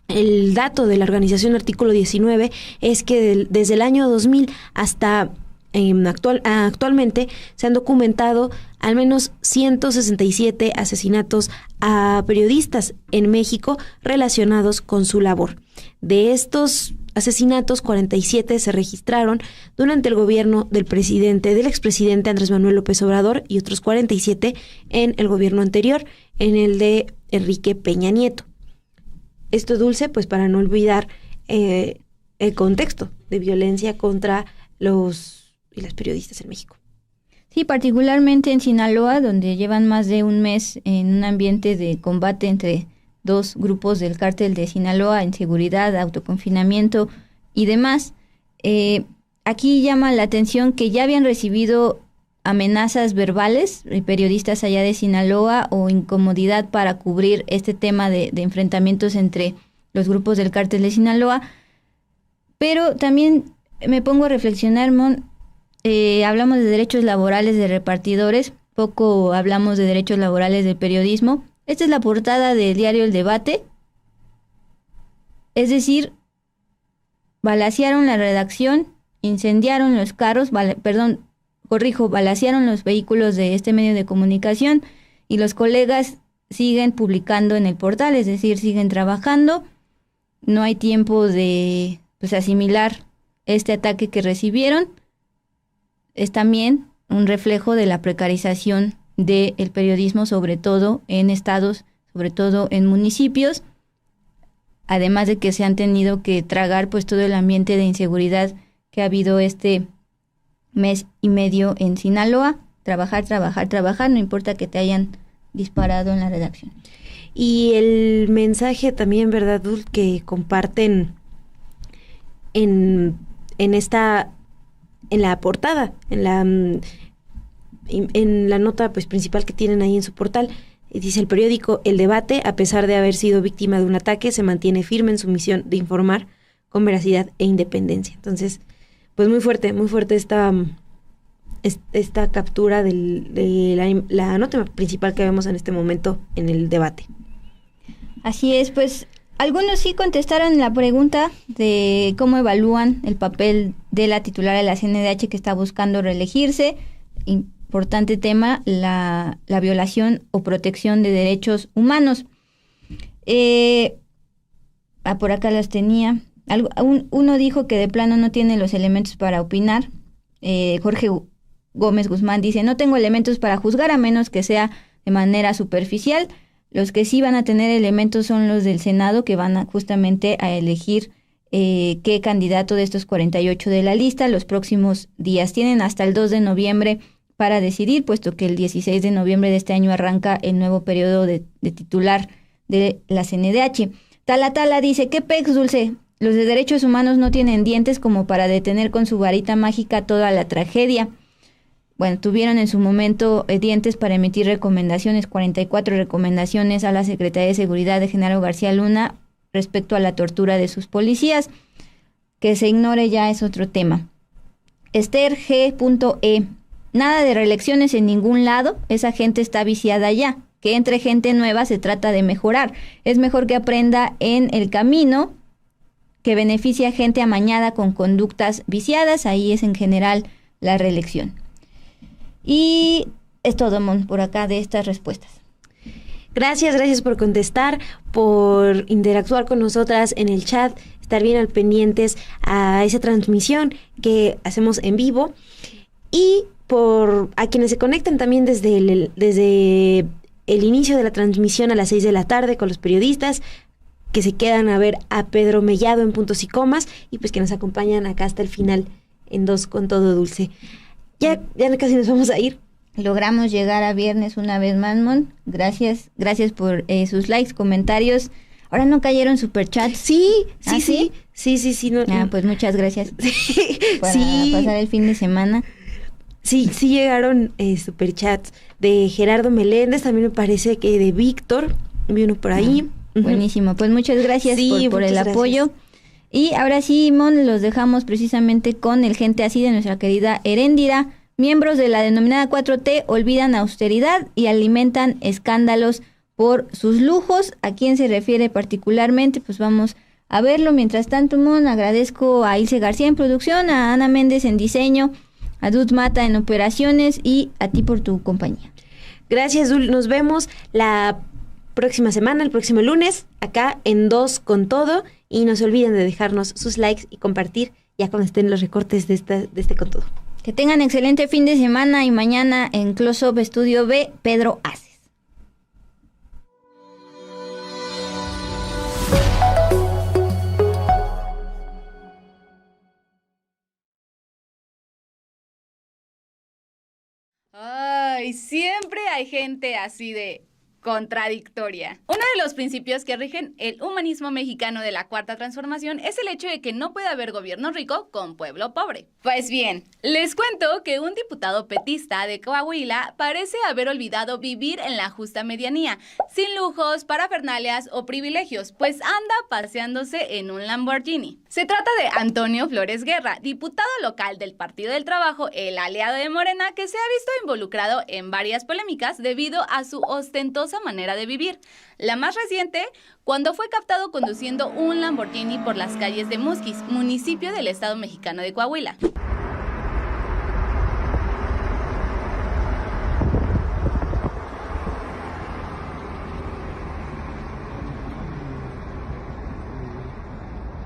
B: El dato de la organización Artículo 19 es que desde el año 2000 hasta actualmente se han documentado al menos 167 asesinatos a periodistas en México relacionados con su labor. De estos asesinatos, 47 se registraron durante el gobierno del expresidente Andrés Manuel López Obrador, y otros 47 en el gobierno anterior, en el de Enrique Peña Nieto. Esto, Dulce, pues para no olvidar el contexto de violencia contra los y las periodistas en México.
A: Sí, particularmente en Sinaloa, donde llevan más de un mes en un ambiente de combate entre dos grupos del cártel de Sinaloa, en seguridad, autoconfinamiento y demás. Aquí llama la atención que ya habían recibido amenazas verbales periodistas allá de Sinaloa, o incomodidad para cubrir este tema de enfrentamientos entre los grupos del cártel de Sinaloa. Pero también me pongo a reflexionar, Mon, hablamos de derechos laborales de repartidores, poco hablamos de derechos laborales del periodismo. Esta es la portada del diario El Debate. Es decir, balacearon la redacción, incendiaron los carros, balacearon los vehículos de este medio de comunicación, y los colegas siguen publicando en el portal, es decir, siguen trabajando. No hay tiempo de asimilar este ataque que recibieron. Es también un reflejo de la precarización del periodismo, sobre todo en estados, sobre todo en municipios, además de que se han tenido que tragar pues todo el ambiente de inseguridad que ha habido este mes y medio en Sinaloa. Trabajar, no importa que te hayan disparado en la redacción.
B: Y el mensaje también, ¿verdad, Dul?, que comparten en la portada, en la nota pues principal que tienen ahí en su portal, dice el periódico: El Debate, a pesar de haber sido víctima de un ataque, se mantiene firme en su misión de informar con veracidad e independencia. Entonces, pues muy fuerte esta captura de la nota principal que vemos en este momento en El Debate.
A: Así es, pues algunos sí contestaron la pregunta de cómo evalúan el papel de la titular de la CNDH, que está buscando reelegirse. Importante tema, la violación o protección de derechos humanos. Por acá las tenía. Uno dijo que de plano no tiene los elementos para opinar. Jorge Gómez Guzmán dice: no tengo elementos para juzgar, a menos que sea de manera superficial. Los que sí van a tener elementos son los del Senado, que van justamente a elegir qué candidato de estos 48 de la lista los próximos días. Tienen hasta el 2 de noviembre para decidir, puesto que el 16 de noviembre de este año arranca el nuevo periodo de titular de la CNDH. Tala dice: ¿qué pex, Dulce? Los de derechos humanos no tienen dientes como para detener con su varita mágica toda la tragedia. Bueno, tuvieron en su momento dientes para emitir recomendaciones, 44 recomendaciones a la Secretaría de Seguridad de Genaro García Luna respecto a la tortura de sus policías. Que se ignore ya es otro tema. Esther G.E. Nada de reelecciones en ningún lado, esa gente está viciada ya. Que entre gente nueva, se trata de mejorar. Es mejor que aprenda en el camino, que beneficie a gente amañada con conductas viciadas. Ahí es en general la reelección. Y es todo, Mon, por acá de estas respuestas.
B: Gracias por contestar, por interactuar con nosotras en el chat, estar bien al pendientes a esa transmisión que hacemos en vivo, y a quienes se conectan también desde el inicio de la transmisión a las 6 de la tarde con los periodistas, que se quedan a ver a Pedro Mellado en Puntos y Comas, y pues que nos acompañan acá hasta el final en Dos con Todo, Dulce. Ya casi nos vamos a ir.
A: Logramos llegar a viernes una vez más, Mon. Gracias por sus likes, comentarios. Ahora no cayeron superchats.
B: Sí. No,
A: pues muchas gracias para pasar el fin de semana.
B: Sí llegaron superchats de Gerardo Meléndez, también me parece que de Víctor, vi uno por ahí.
A: Buenísimo, pues muchas gracias por el apoyo. Y ahora sí, Mon, los dejamos precisamente con el gente así de nuestra querida Heréndira. Miembros de la denominada 4T olvidan austeridad y alimentan escándalos por sus lujos. ¿A quién se refiere particularmente? Pues vamos a verlo. Mientras tanto, Mon, agradezco a Ilse García en producción, a Ana Méndez en diseño, a Dud Mata en operaciones y a ti por tu compañía.
B: Gracias, Dul. Nos vemos la próxima semana, el próximo lunes, acá en Dos con Todo. Y no se olviden de dejarnos sus likes y compartir ya cuando estén los recortes de este Con Todo.
A: Que tengan excelente fin de semana y mañana en Close Up Estudio B, Pedro Aces.
J: Ay, siempre hay gente así de contradictoria. Uno de los principios que rigen el humanismo mexicano de la Cuarta Transformación es el hecho de que no puede haber gobierno rico con pueblo pobre. Pues bien, les cuento que un diputado petista de Coahuila parece haber olvidado vivir en la justa medianía, sin lujos, parafernalias o privilegios, pues anda paseándose en un Lamborghini. Se trata de Antonio Flores Guerra, diputado local del Partido del Trabajo, el aliado de Morena, que se ha visto involucrado en varias polémicas debido a su ostentosa manera de vivir. La más reciente, cuando fue captado conduciendo un Lamborghini por las calles de Musquis, municipio del estado mexicano de Coahuila.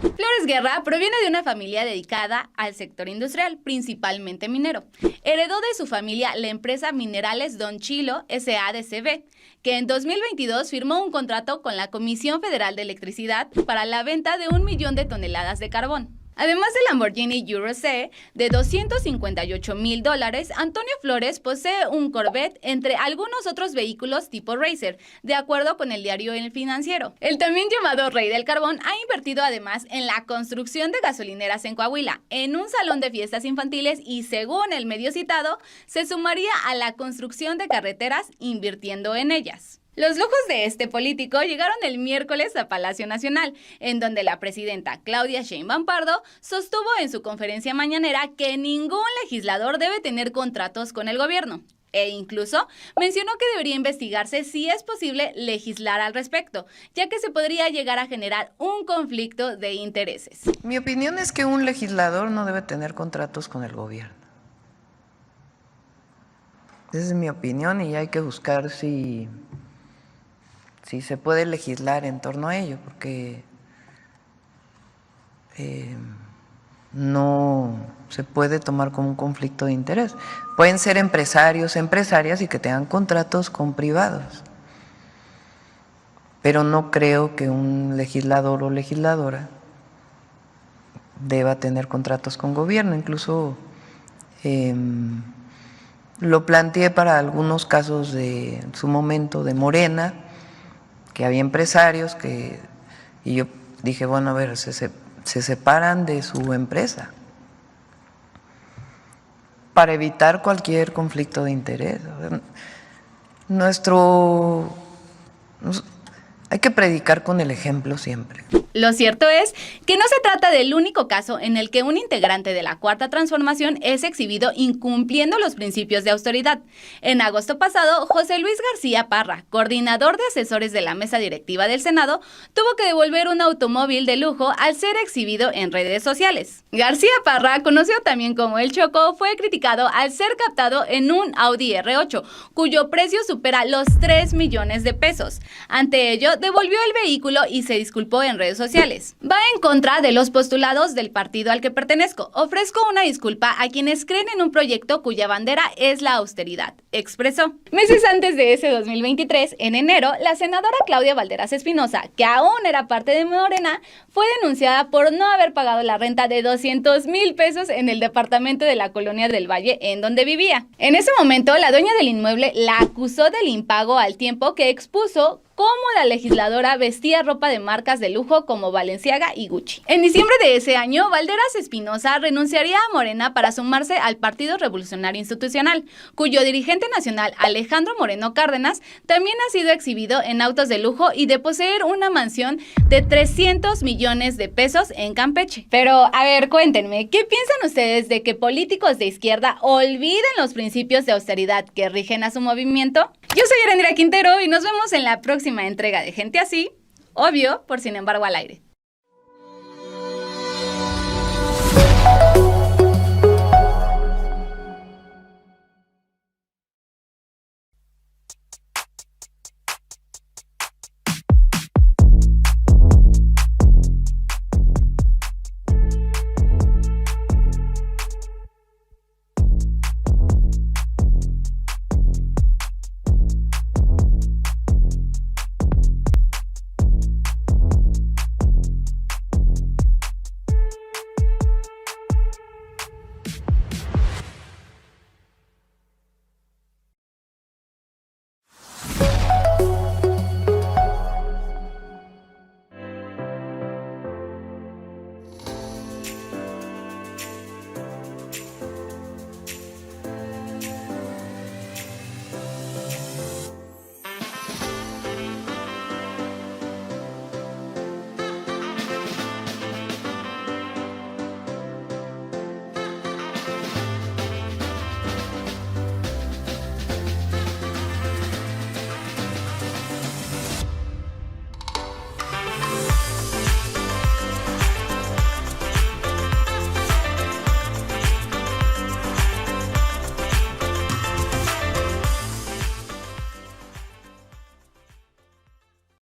J: Flores Guerra proviene de una familia dedicada al sector industrial, principalmente minero. Heredó de su familia la empresa Minerales Don Chilo S.A.D.C.B., que en 2022 firmó un contrato con la Comisión Federal de Electricidad para la venta de 1 millón de toneladas de carbón. Además del Lamborghini Euro C de $258,000, Antonio Flores posee un Corvette entre algunos otros vehículos tipo Racer, de acuerdo con el diario El Financiero. El también llamado Rey del Carbón ha invertido además en la construcción de gasolineras en Coahuila, en un salón de fiestas infantiles y, según el medio citado, se sumaría a la construcción de carreteras invirtiendo en ellas. Los lujos de este político llegaron el miércoles a Palacio Nacional, en donde la presidenta Claudia Sheinbaum Pardo sostuvo en su conferencia mañanera que ningún legislador debe tener contratos con el gobierno. E incluso mencionó que debería investigarse si es posible legislar al respecto, ya que se podría llegar a generar un conflicto de intereses.
D: Mi opinión es que un legislador no debe tener contratos con el gobierno. Esa es mi opinión y hay que buscar si se puede legislar en torno a ello, porque no se puede tomar como un conflicto de interés. Pueden ser empresarios, empresarias y que tengan contratos con privados, pero no creo que un legislador o legisladora deba tener contratos con gobierno. Incluso lo planteé para algunos casos de en su momento de Morena, que había empresarios y yo dije, bueno, a ver, se separan de su empresa para evitar cualquier conflicto de interés. Hay que predicar con el ejemplo siempre.
J: Lo cierto es que no se trata del único caso en el que un integrante de la Cuarta Transformación es exhibido incumpliendo los principios de austeridad. En agosto pasado, José Luis García Parra, coordinador de asesores de la mesa directiva del Senado, tuvo que devolver un automóvil de lujo al ser exhibido en redes sociales. García Parra, conocido también como El Choco, fue criticado al ser captado en un Audi R8, cuyo precio supera los 3 millones de pesos. Ante ello, devolvió el vehículo y se disculpó en redes sociales. Va en contra de los postulados del partido al que pertenezco. Ofrezco una disculpa a quienes creen en un proyecto cuya bandera es la austeridad, expresó. Meses antes de ese 2023, en enero, la senadora Claudia Valderas Espinosa, que aún era parte de Morena, fue denunciada por no haber pagado la renta de 200,000 pesos en el departamento de la Colonia del Valle en donde vivía. En ese momento, la dueña del inmueble la acusó del impago al tiempo que expuso cómo la legisladora vestía ropa de marcas de lujo como Balenciaga y Gucci. En diciembre de ese año, Valderas Espinosa renunciaría a Morena para sumarse al Partido Revolucionario Institucional, cuyo dirigente nacional, Alejandro Moreno Cárdenas, también ha sido exhibido en autos de lujo y de poseer una mansión de 300 millones de pesos en Campeche. Pero, a ver, cuéntenme, ¿qué piensan ustedes de que políticos de izquierda olviden los principios de austeridad que rigen a su movimiento? Yo soy Erendira Quintero y nos vemos en la próxima entrega de Gente Así, obvio, por Sin embargo al aire.